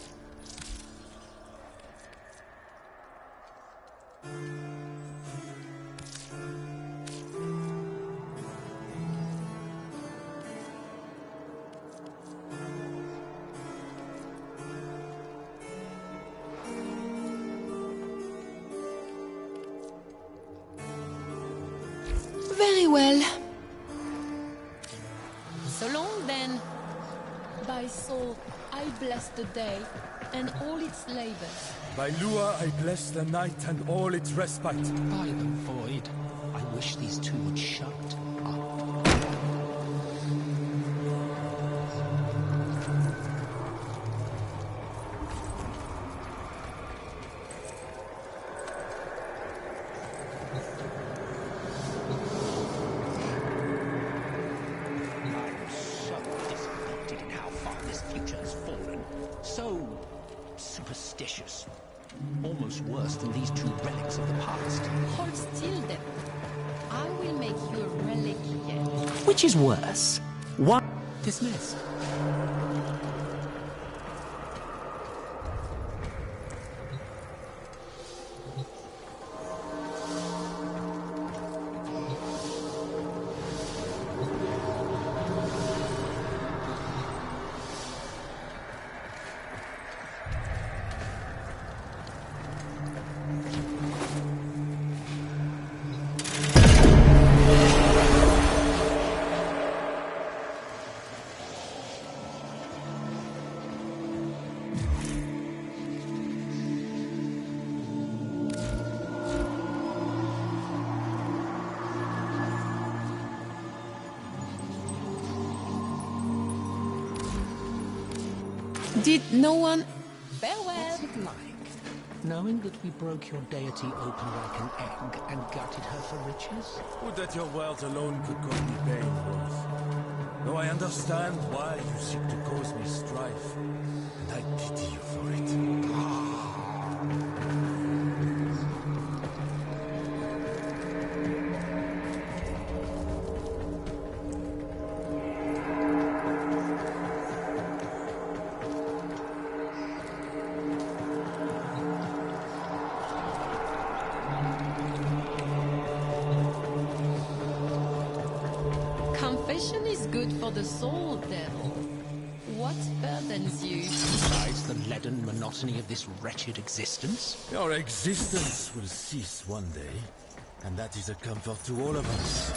[SPEAKER 19] Very well. So long then. By soul, I bless the day and all its labors.
[SPEAKER 20] By Lua, I bless the night and all its respite.
[SPEAKER 22] By the void, I wish these two would shut up. Almost worse than these two relics of the past.
[SPEAKER 19] Hold still then. I will make you a relic again.
[SPEAKER 14] Which is worse? What?
[SPEAKER 22] Dismissed.
[SPEAKER 19] Did no one... Farewell.
[SPEAKER 22] What's it like, knowing that we broke your deity open like an egg and gutted her for riches?
[SPEAKER 20] Would that your words alone could cause me pain, Rose. Though I understand why you seek to cause me strife, and I pity you for it.
[SPEAKER 19] Confession is good for the soul, devil. What burdens you?
[SPEAKER 22] Besides the leaden monotony of this wretched existence?
[SPEAKER 20] Your existence will cease one day, and that is a comfort to all of us.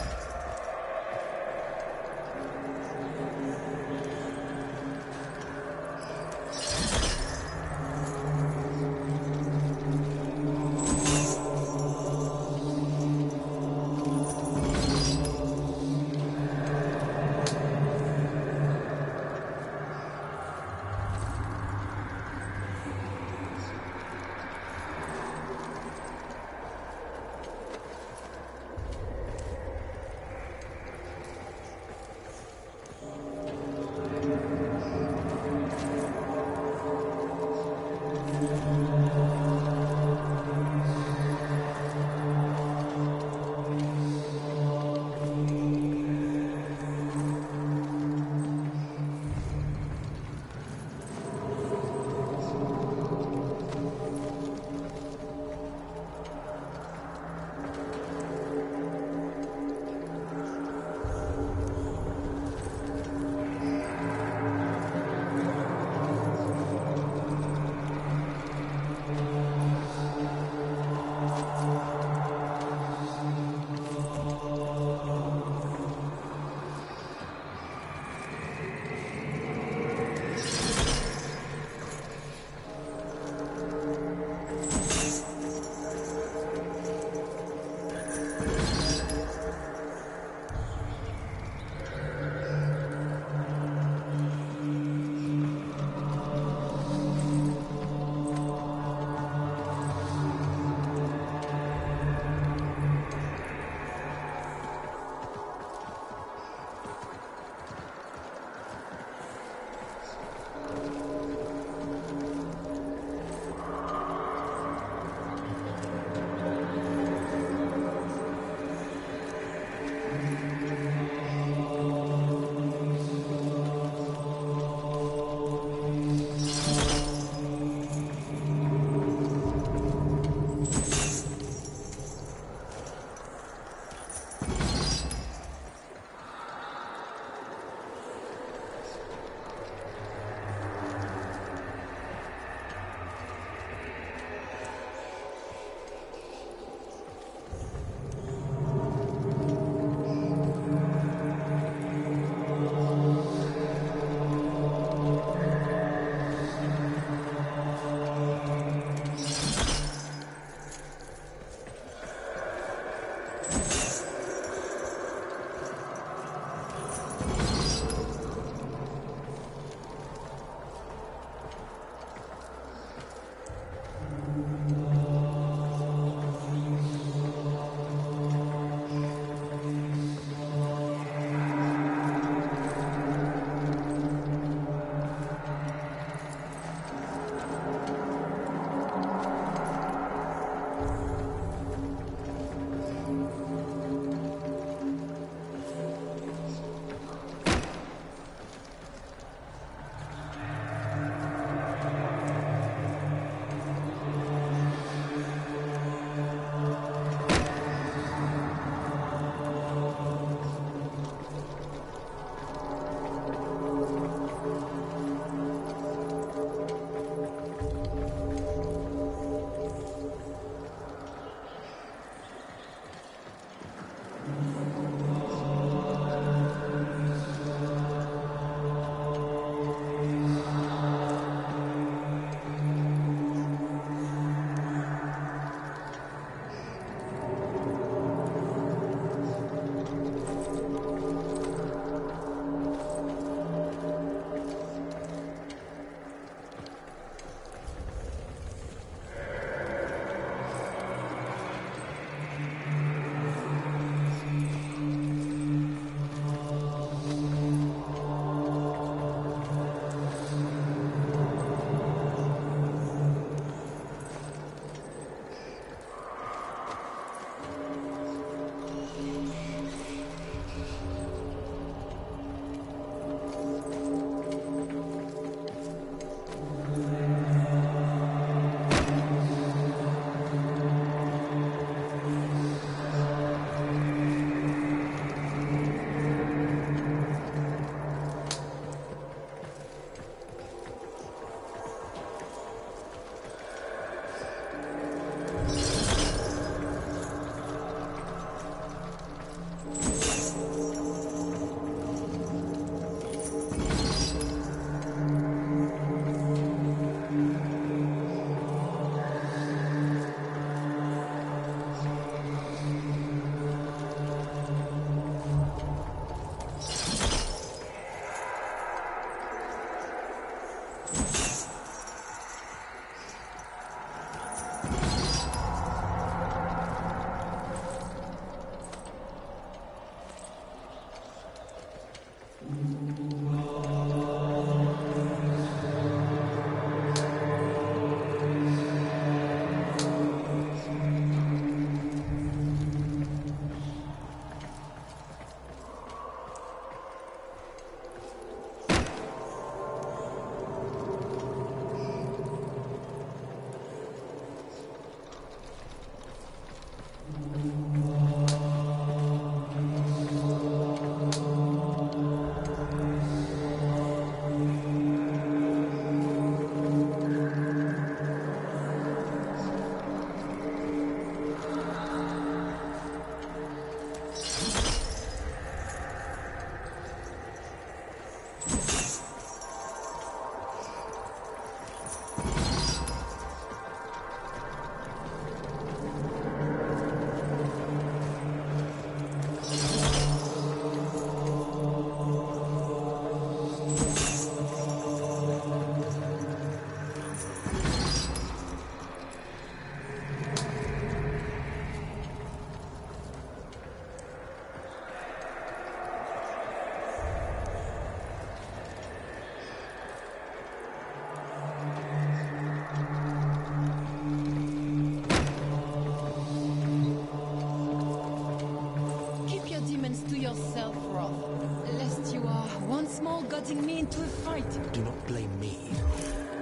[SPEAKER 3] getting me into a fight.
[SPEAKER 22] Do not blame me.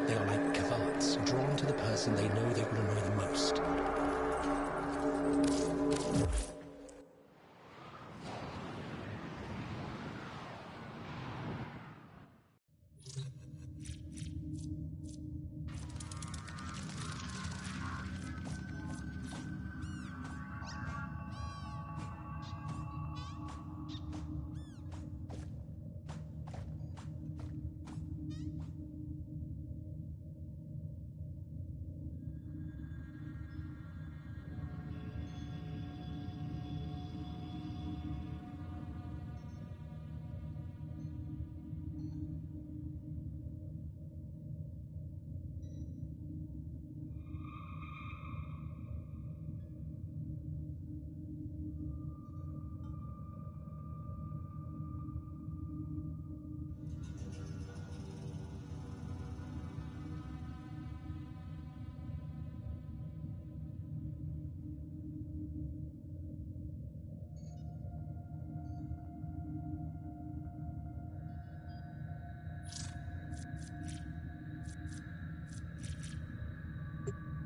[SPEAKER 22] They are like coverts, drawn to the person they know they will annoy the most.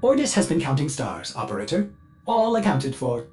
[SPEAKER 1] Ordis has been counting stars, Operator. All accounted for.